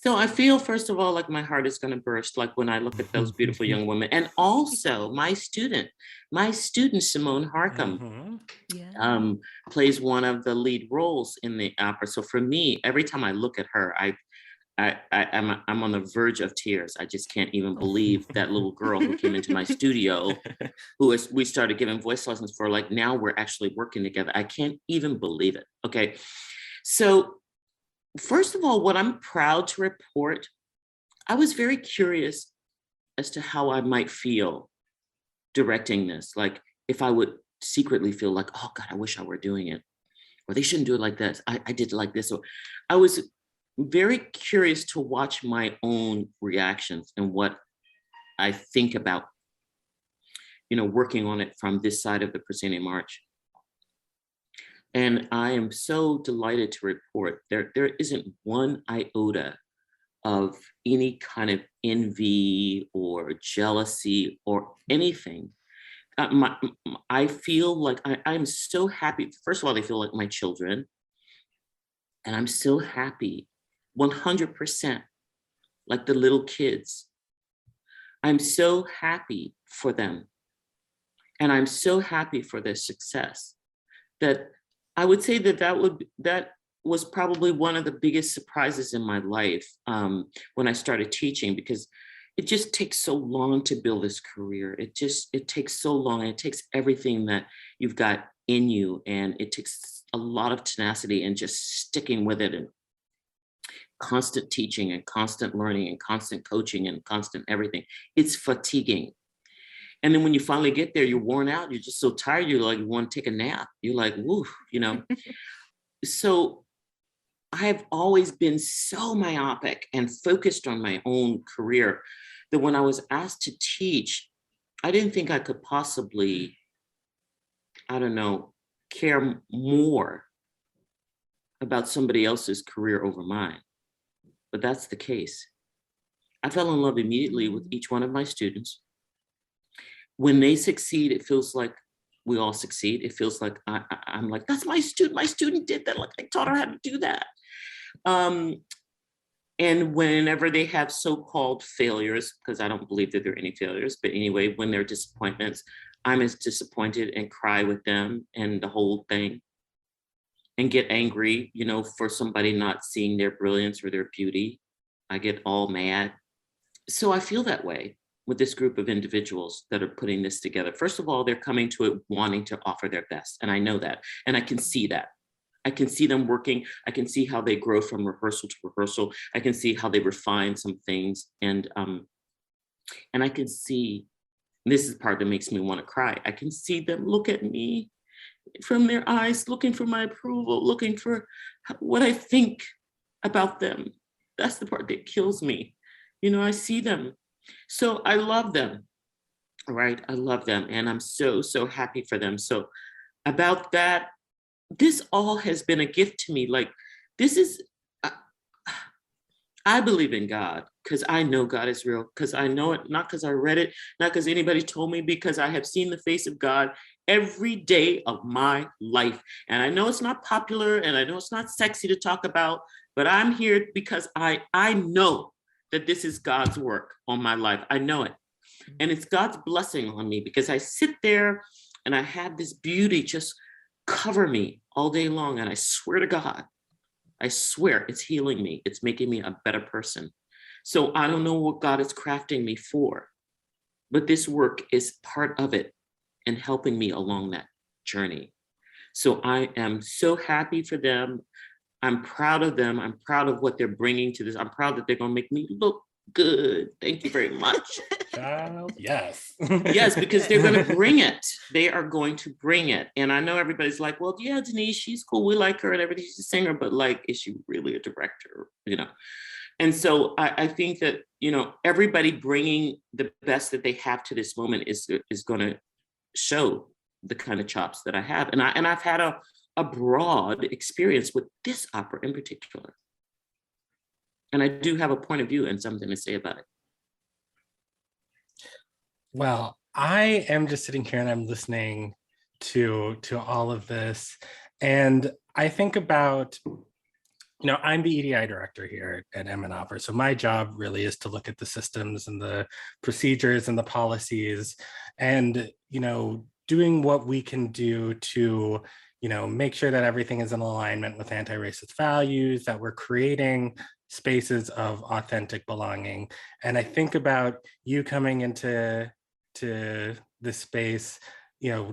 So I feel, first of all, like my heart is going to burst, like when I look at those beautiful young women. And also my student, Simone Harcum, plays one of the lead roles in the opera. So for me, every time I look at her, I'm on the verge of tears. I just can't even believe that little girl who came into my studio, we started giving voice lessons for, like, now we're actually working together. I can't even believe it. Okay. So first of all, what I'm proud to report, I was very curious as to how I might feel directing this. Like, if I would secretly feel like, oh God, I wish I were doing it, or they shouldn't do it like this. I did it like this. So I was very curious to watch my own reactions and what I think about, you know, working on it from this side of the proscenium arch. And I am so delighted to report there isn't one iota of any kind of envy or jealousy or anything. I feel like I'm so happy. First of all, they feel like my children. And I'm so happy, 100%, like the little kids. I'm so happy for them. And I'm so happy for their success that I would say that was probably one of the biggest surprises in my life when I started teaching, because it just takes so long to build this career. It takes so long, and it takes everything that you've got in you, and it takes a lot of tenacity and just sticking with it, and constant teaching and constant learning and constant coaching and constant everything. It's fatiguing. And then when you finally get there, you're worn out. You're just so tired. You're like, you want to take a nap. You're like, woo, So I've always been so myopic and focused on my own career that when I was asked to teach, I didn't think I could possibly, care more about somebody else's career over mine. But that's the case. I fell in love immediately with each one of my students. When they succeed, it feels like we all succeed. It feels like I'm like, that's my student. My student did that. Like, I taught her how to do that. And whenever they have so-called failures, because I don't believe that there are any failures, but anyway, when there are disappointments, I'm as disappointed and cry with them and the whole thing, and get angry, for somebody not seeing their brilliance or their beauty. I get all mad. So I feel that way with this group of individuals that are putting this together. First of all, they're coming to it wanting to offer their best. And I know that, and I can see that. I can see them working. I can see how they grow from rehearsal to rehearsal. I can see how they refine some things. And I can see, this is the part that makes me want to cry. I can see them look at me from their eyes, looking for my approval, looking for what I think about them. That's the part that kills me. I see them. So I love them, right? I love them. And I'm so, so happy for them. So about that, this all has been a gift to me. Like, this is, I believe in God because I know God is real, because I know it, not because I read it, not because anybody told me, because I have seen the face of God every day of my life. And I know it's not popular, and I know it's not sexy to talk about, but I'm here because I know that this is God's work on my life. I know it. And it's God's blessing on me, because I sit there and I have this beauty just cover me all day long. And I swear to God, I swear it's healing me. It's making me a better person. So I don't know what God is crafting me for, but this work is part of it and helping me along that journey. So I am so happy for them. I'm proud of them. I'm proud of what they're bringing to this. I'm proud that they're going to make me look good. Thank you very much. Child, yes. Yes, because they're going to bring it. They are going to bring it. And I know everybody's like, well, yeah, Denyce, she's cool. We like her and everything. She's a singer, but like, is she really a director? And so I think that, everybody bringing the best that they have to this moment is going to show the kind of chops that I have. And I've had a broad experience with this opera in particular. And I do have a point of view and something to say about it. Well, I am just sitting here and I'm listening to all of this. And I think about, I'm the EDI director here at Emin Opera. So my job really is to look at the systems and the procedures and the policies and, doing what we can do to make sure that everything is in alignment with anti-racist values, that we're creating spaces of authentic belonging. And I think about you coming into this space,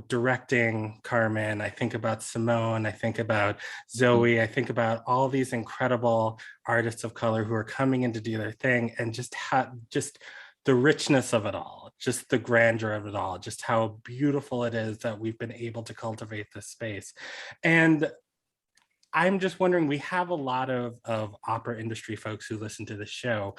directing Carmen. I think about Simone. I think about Zoe. I think about all these incredible artists of color who are coming in to do their thing, and just the richness of it all, just the grandeur of it all, just how beautiful it is that we've been able to cultivate this space. And I'm just wondering, we have a lot of opera industry folks who listen to the show.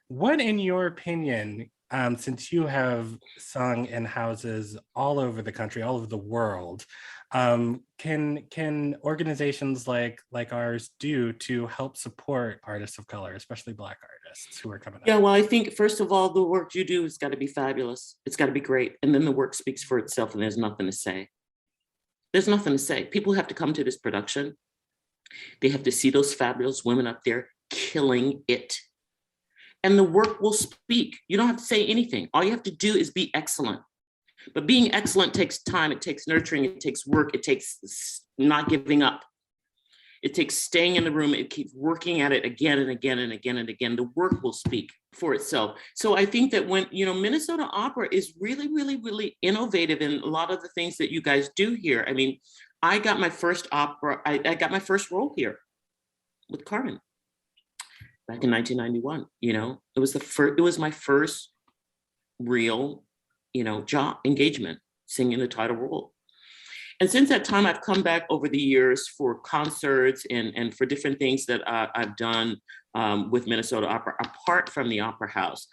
What, in your opinion, since you have sung in houses all over the country, all over the world, can organizations like ours do to help support artists of color, especially Black artists? artists who are coming up? Yeah, well, I think first of all, the work you do has got to be fabulous. It's got to be great. And then the work speaks for itself and there's nothing to say. There's nothing to say. People have to come to this production. They have to see those fabulous women up there killing it. And the work will speak. You don't have to say anything. All you have to do is be excellent. But being excellent takes time. It takes nurturing. It takes work. It takes not giving up. It takes staying in the room. It keeps working at it again and again and again and again. The work will speak for itself. So I think that when, Minnesota Opera is really, really, really innovative in a lot of the things that you guys do here. I mean, I got my first opera, I got my first role here with Carmen back in 1991. It was my first real, job engagement, singing the title role. And since that time, I've come back over the years for concerts and for different things that I've done with Minnesota Opera, apart from the Opera House.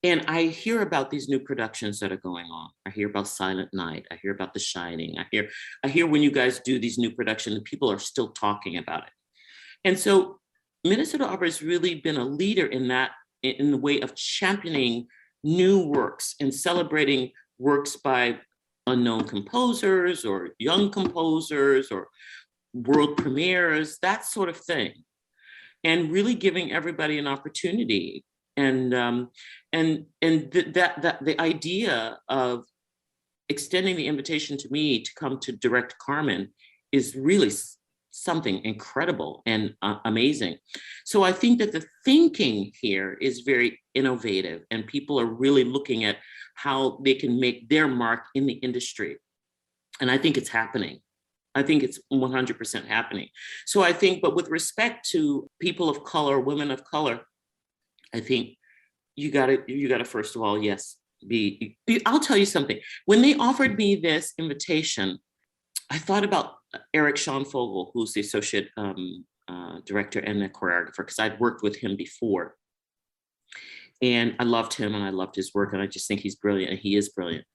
And I hear about these new productions that are going on. I hear about Silent Night. I hear about The Shining. I hear when you guys do these new productions, people are still talking about it. And so Minnesota Opera has really been a leader in that, in the way of championing new works and celebrating works by unknown composers or young composers or world premieres, that sort of thing, and really giving everybody an opportunity. And the idea of extending the invitation to me to come to direct Carmen is really something incredible and amazing. So I think that the thinking here is very innovative, and people are really looking at how they can make their mark in the industry. And I think it's happening. I think it's 100% happening. So I think, but with respect to people of color, women of color, I think you gotta first of all, yes, I'll tell you something. When they offered me this invitation, I thought about Eric Schoenvogel, who's the associate director and the choreographer, because I'd worked with him before. And I loved him and I loved his work, and I just think he's brilliant, and he is brilliant.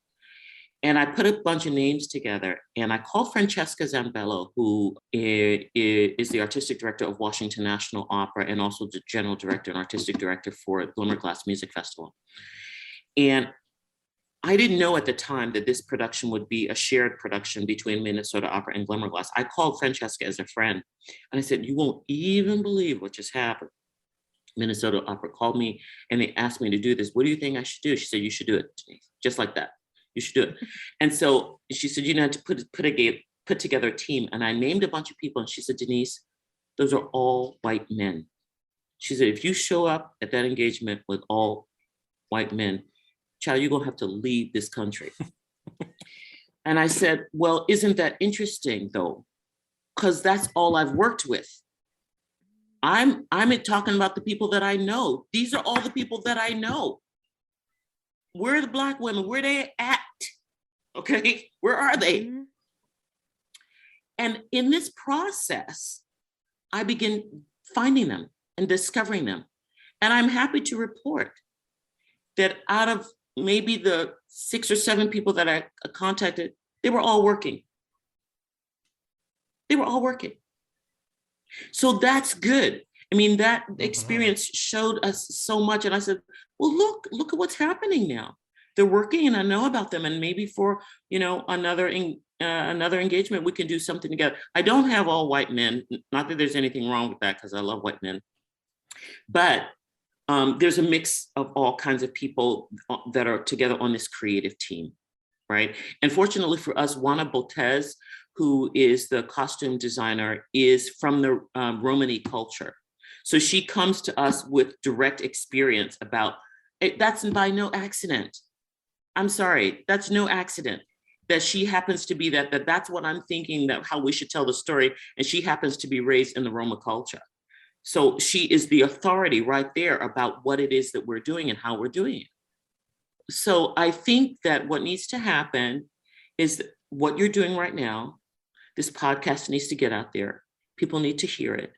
And I put a bunch of names together, and I called Francesca Zambello, who is the artistic director of Washington National Opera and also the general director and artistic director for Glimmerglass Music Festival. And I didn't know at the time that this production would be a shared production between Minnesota Opera and Glimmerglass. I called Francesca as a friend, and I said, "You won't even believe what just happened." Minnesota Opera called me and they asked me to do this. "What do you think I should do?" She said, "You should do it, Denyce." Just like that. "You should do it." And so she said, "You have to put together a team." And I named a bunch of people, and she said, "Denyce, those are all white men." She said, "If you show up at that engagement with all white men, child, you're gonna have to leave this country." And I said, "Well, isn't that interesting though? Because that's all I've worked with. I'm talking about the people that I know. These are all the people that I know. Where are the Black women? Where are they at? Okay, where are they?" Mm-hmm. And in this process, I begin finding them and discovering them. And I'm happy to report that out of maybe the 6 or 7 people that I contacted, they were all working. They were all working. So that's good. I mean, that experience showed us so much. And I said, well, look at what's happening now. They're working, and I know about them. And maybe for, another engagement, we can do something together. I don't have all white men. Not that there's anything wrong with that, because I love white men. But there's a mix of all kinds of people that are together on this creative team, right? And fortunately for us, Juana Botez, who is the costume designer, is from the Romani culture. So she comes to us with direct experience about it. That's by no accident. I'm sorry, that's no accident that she happens to be that's what I'm thinking, that how we should tell the story. And she happens to be raised in the Roma culture. So she is the authority right there about what it is that we're doing and how we're doing it. So I think that what needs to happen is what you're doing right now. This podcast needs to get out there. People need to hear it.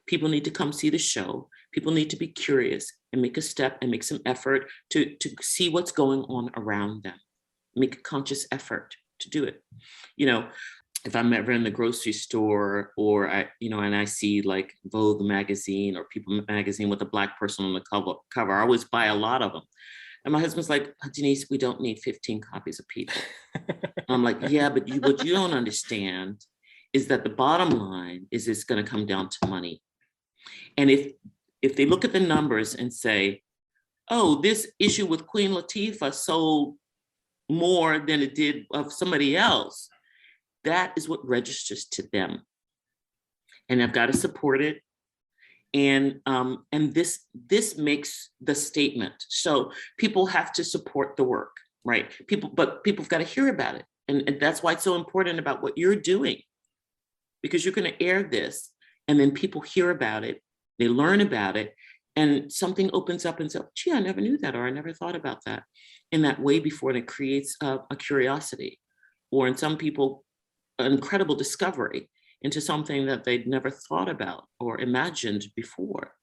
People need to come see the show. People need to be curious and make a step and make some effort to see what's going on around them. Make a conscious effort to do it. if I'm ever in the grocery store or and I see like Vogue magazine or People magazine with a Black person on the cover, I always buy a lot of them. And my husband's like, Denyce, we don't need 15 copies of People. I'm like, yeah, but what you don't understand is that the bottom line is it's going to come down to money. And if they look at the numbers and say, oh, this issue with Queen Latifah sold more than it did of somebody else, that is what registers to them. And I've got to support it. And this makes the statement. So people have to support the work, right? But people've got to hear about it. And that's why it's so important about what you're doing, because you're going to air this and then people hear about it, they learn about it, and something opens up and says, gee, I never knew that, or I never thought about that in that way before. And it creates a curiosity, or in some people, an incredible discovery into something that they'd never thought about or imagined before.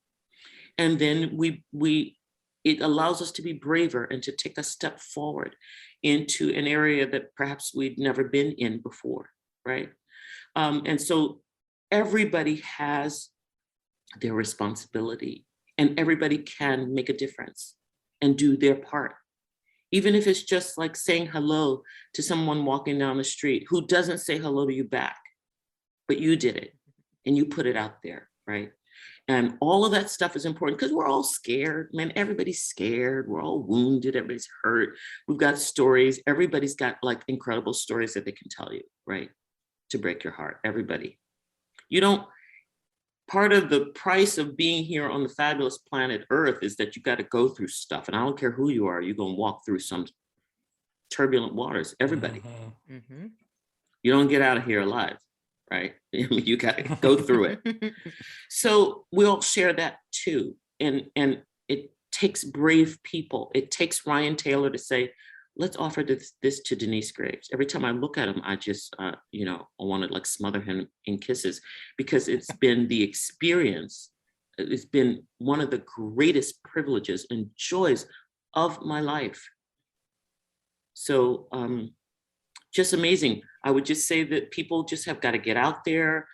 And then it allows us to be braver and to take a step forward into an area that perhaps we'd never been in before, right? And so everybody has their responsibility, and everybody can make a difference and do their part. Even if it's just like saying hello to someone walking down the street who doesn't say hello to you back, but you did it and you put it out there, right? And all of that stuff is important because we're all scared, man. Everybody's scared. We're all wounded. Everybody's hurt. We've got stories. Everybody's got like incredible stories that they can tell you, right? To break your heart, everybody. Part of the price of being here on the fabulous planet Earth is that you got to go through stuff. And I don't care who you are, you're going to walk through some turbulent waters, everybody. Mm-hmm. You don't get out of here alive, right? You got to go through it. So we all share that too. And it takes brave people. It takes Ryan Taylor to say, let's offer this to Denyce Graves. Every time I look at him, I just, I want to like smother him in kisses, because it's been the experience. It's been one of the greatest privileges and joys of my life. So just amazing. I would just say that people just have got to get out there.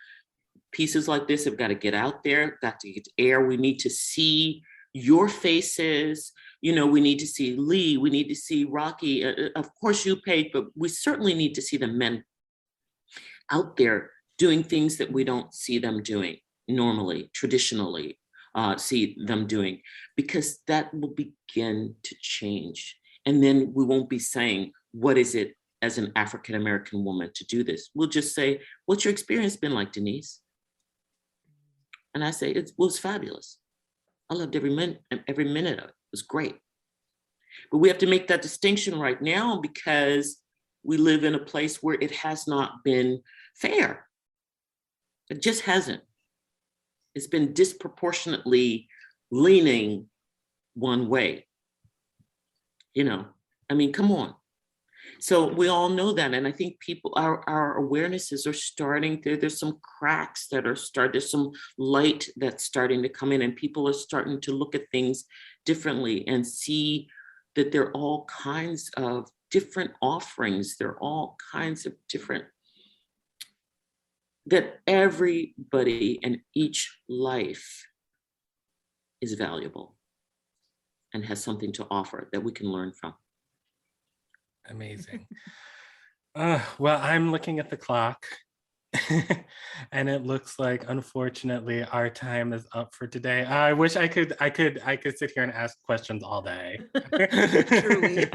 Pieces like this have got to get out there, got to get air. We need to see your faces. We need to see Lee, we need to see Rocky, of course you, Paige, but we certainly need to see the men out there doing things that we don't see them doing normally, traditionally, see them doing, because that will begin to change. And then we won't be saying, what is it as an African-American woman to do this? We'll just say, what's your experience been like, Denyce? And I say, it was fabulous. I loved every minute of it. It was great. But we have to make that distinction right now, because we live in a place where it has not been fair. It just hasn't. It's been disproportionately leaning one way. Come on. So we all know that. And I think people, our awarenesses are starting, there's some cracks that are there's some light that's starting to come in, and people are starting to look at things differently and see that there are all kinds of different offerings. There are all kinds of different, that everybody and each life is valuable and has something to offer that we can learn from. Amazing. Well, I'm looking at the clock and it looks like, unfortunately, our time is up for today. I wish I could sit here and ask questions all day. Truly.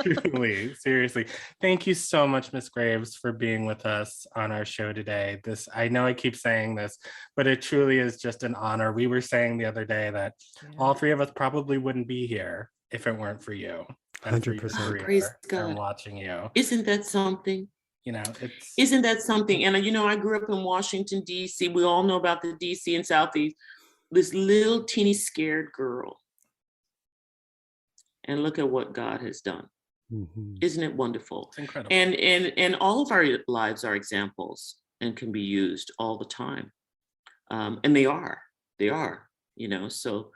Truly, seriously. Thank you so much, Ms. Graves, for being with us on our show today. I know I keep saying this, but it truly is just an honor. We were saying the other day that all three of us probably wouldn't be here if it weren't for you. 100%. Praise God. And watching you. Isn't that something? Isn't that something? And I grew up in Washington, D.C. We all know about the D.C. and Southeast. This little teeny scared girl. And look at what God has done. Mm-hmm. Isn't it wonderful? It's incredible. And all of our lives are examples and can be used all the time. And they are, so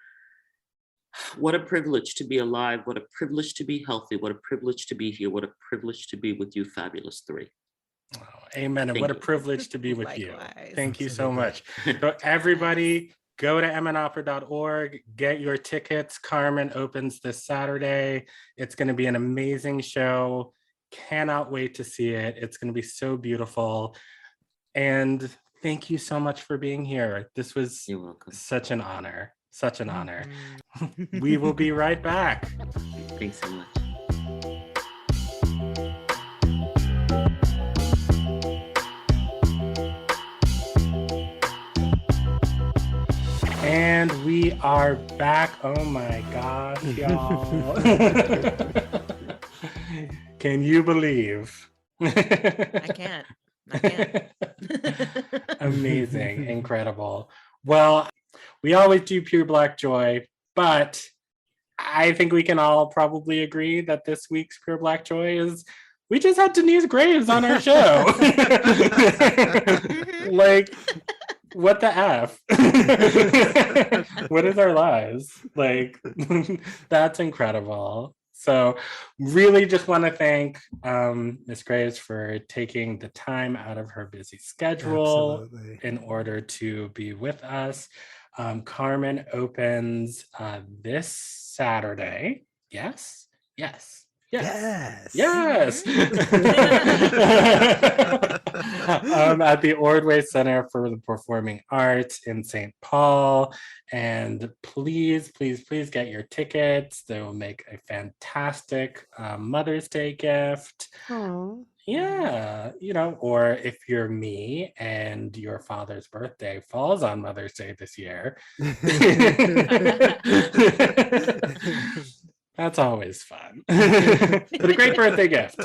what a privilege to be alive. What a privilege to be healthy. What a privilege to be here. What a privilege to be with you, fabulous three. Amen. And Thank what a you. privilege to be with you. Likewise. Thank you so Absolutely. much. So everybody, go to mnopera.org, get your tickets. Carmen opens this Saturday. It's going to be an amazing show. Cannot wait to see it. It's going to be so beautiful. And thank you so much for being here. This was You're welcome. such an honor. Such an honor. Mhm. We will be right back. Thanks so much. And we are back. Oh my gosh, y'all. Can you believe? I can't. Amazing, incredible. Well, we always do pure Black joy, but I think we can all probably agree that this week's pure Black joy is we just had Denyce Graves on our show. Like, what the F? What is our lives? Like, that's incredible. So really just want to thank Ms. Graves for taking the time out of her busy schedule Absolutely. in order to be with us. Carmen opens this Saturday. Yes. Yes. At the Ordway Center for the Performing Arts in St. Paul. And please get your tickets. They will make a fantastic Mother's Day gift. Aw. Yeah, or if you're me and your father's birthday falls on Mother's Day this year, that's always fun. But a great birthday gift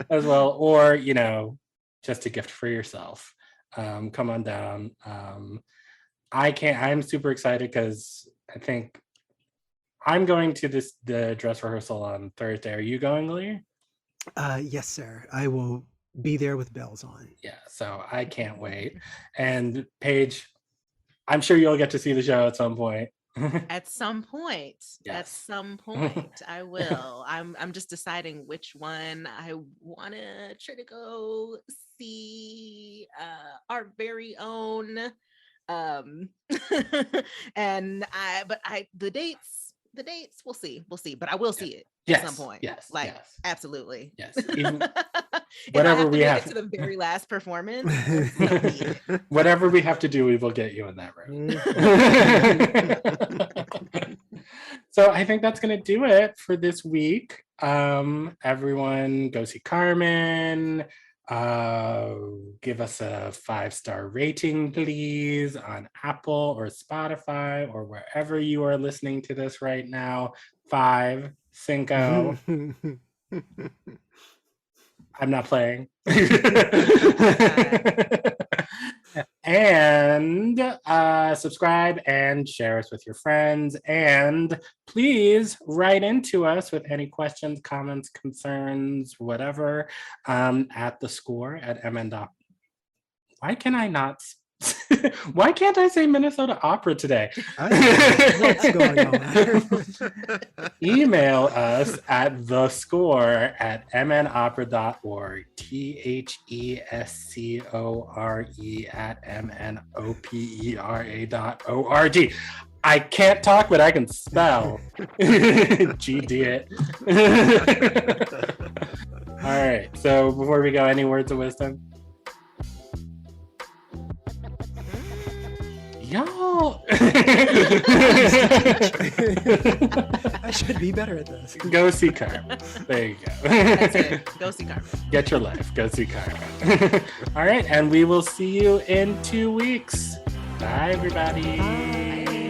as well. Or, just a gift for yourself. Come on down. I'm super excited because I think I'm going to the dress rehearsal on Thursday. Are you going, Lee? Yes, sir. I will be there with bells on. Yeah, so I can't wait. And Paige, I'm sure you'll get to see the show at some point. At some point. At Yes. some point, I will. I'm just deciding which one I want to try to go see. Our very own. And the dates, we'll see. But I will see it at some point. Yes. Absolutely. Yes. Even, If whatever I have to we make have it to the very last performance, so be it. whatever we have to do, we will get you in that room. So I think that's going to do it for this week. Everyone go see Carmen. Give us a 5-star rating, please, on Apple or Spotify or wherever you are listening to this right now. 5, 5. I'm not playing. And subscribe and share us with your friends. And please write into us with any questions, comments, concerns, whatever, at the score at mn. Why can I not? Why can't I say Minnesota Opera today? What's going on? Email us at thescore@mnopera.org. THESCORE@MNOPERA.org. I can't talk, but I can spell. GD it. All right. So before we go, any words of wisdom? Y'all. I should be better at this. Go see Carmen. There you go. That's it. Go see Carmen. Get your life. Go see Carmen. All right. And we will see you in 2 weeks. Bye, everybody. Bye.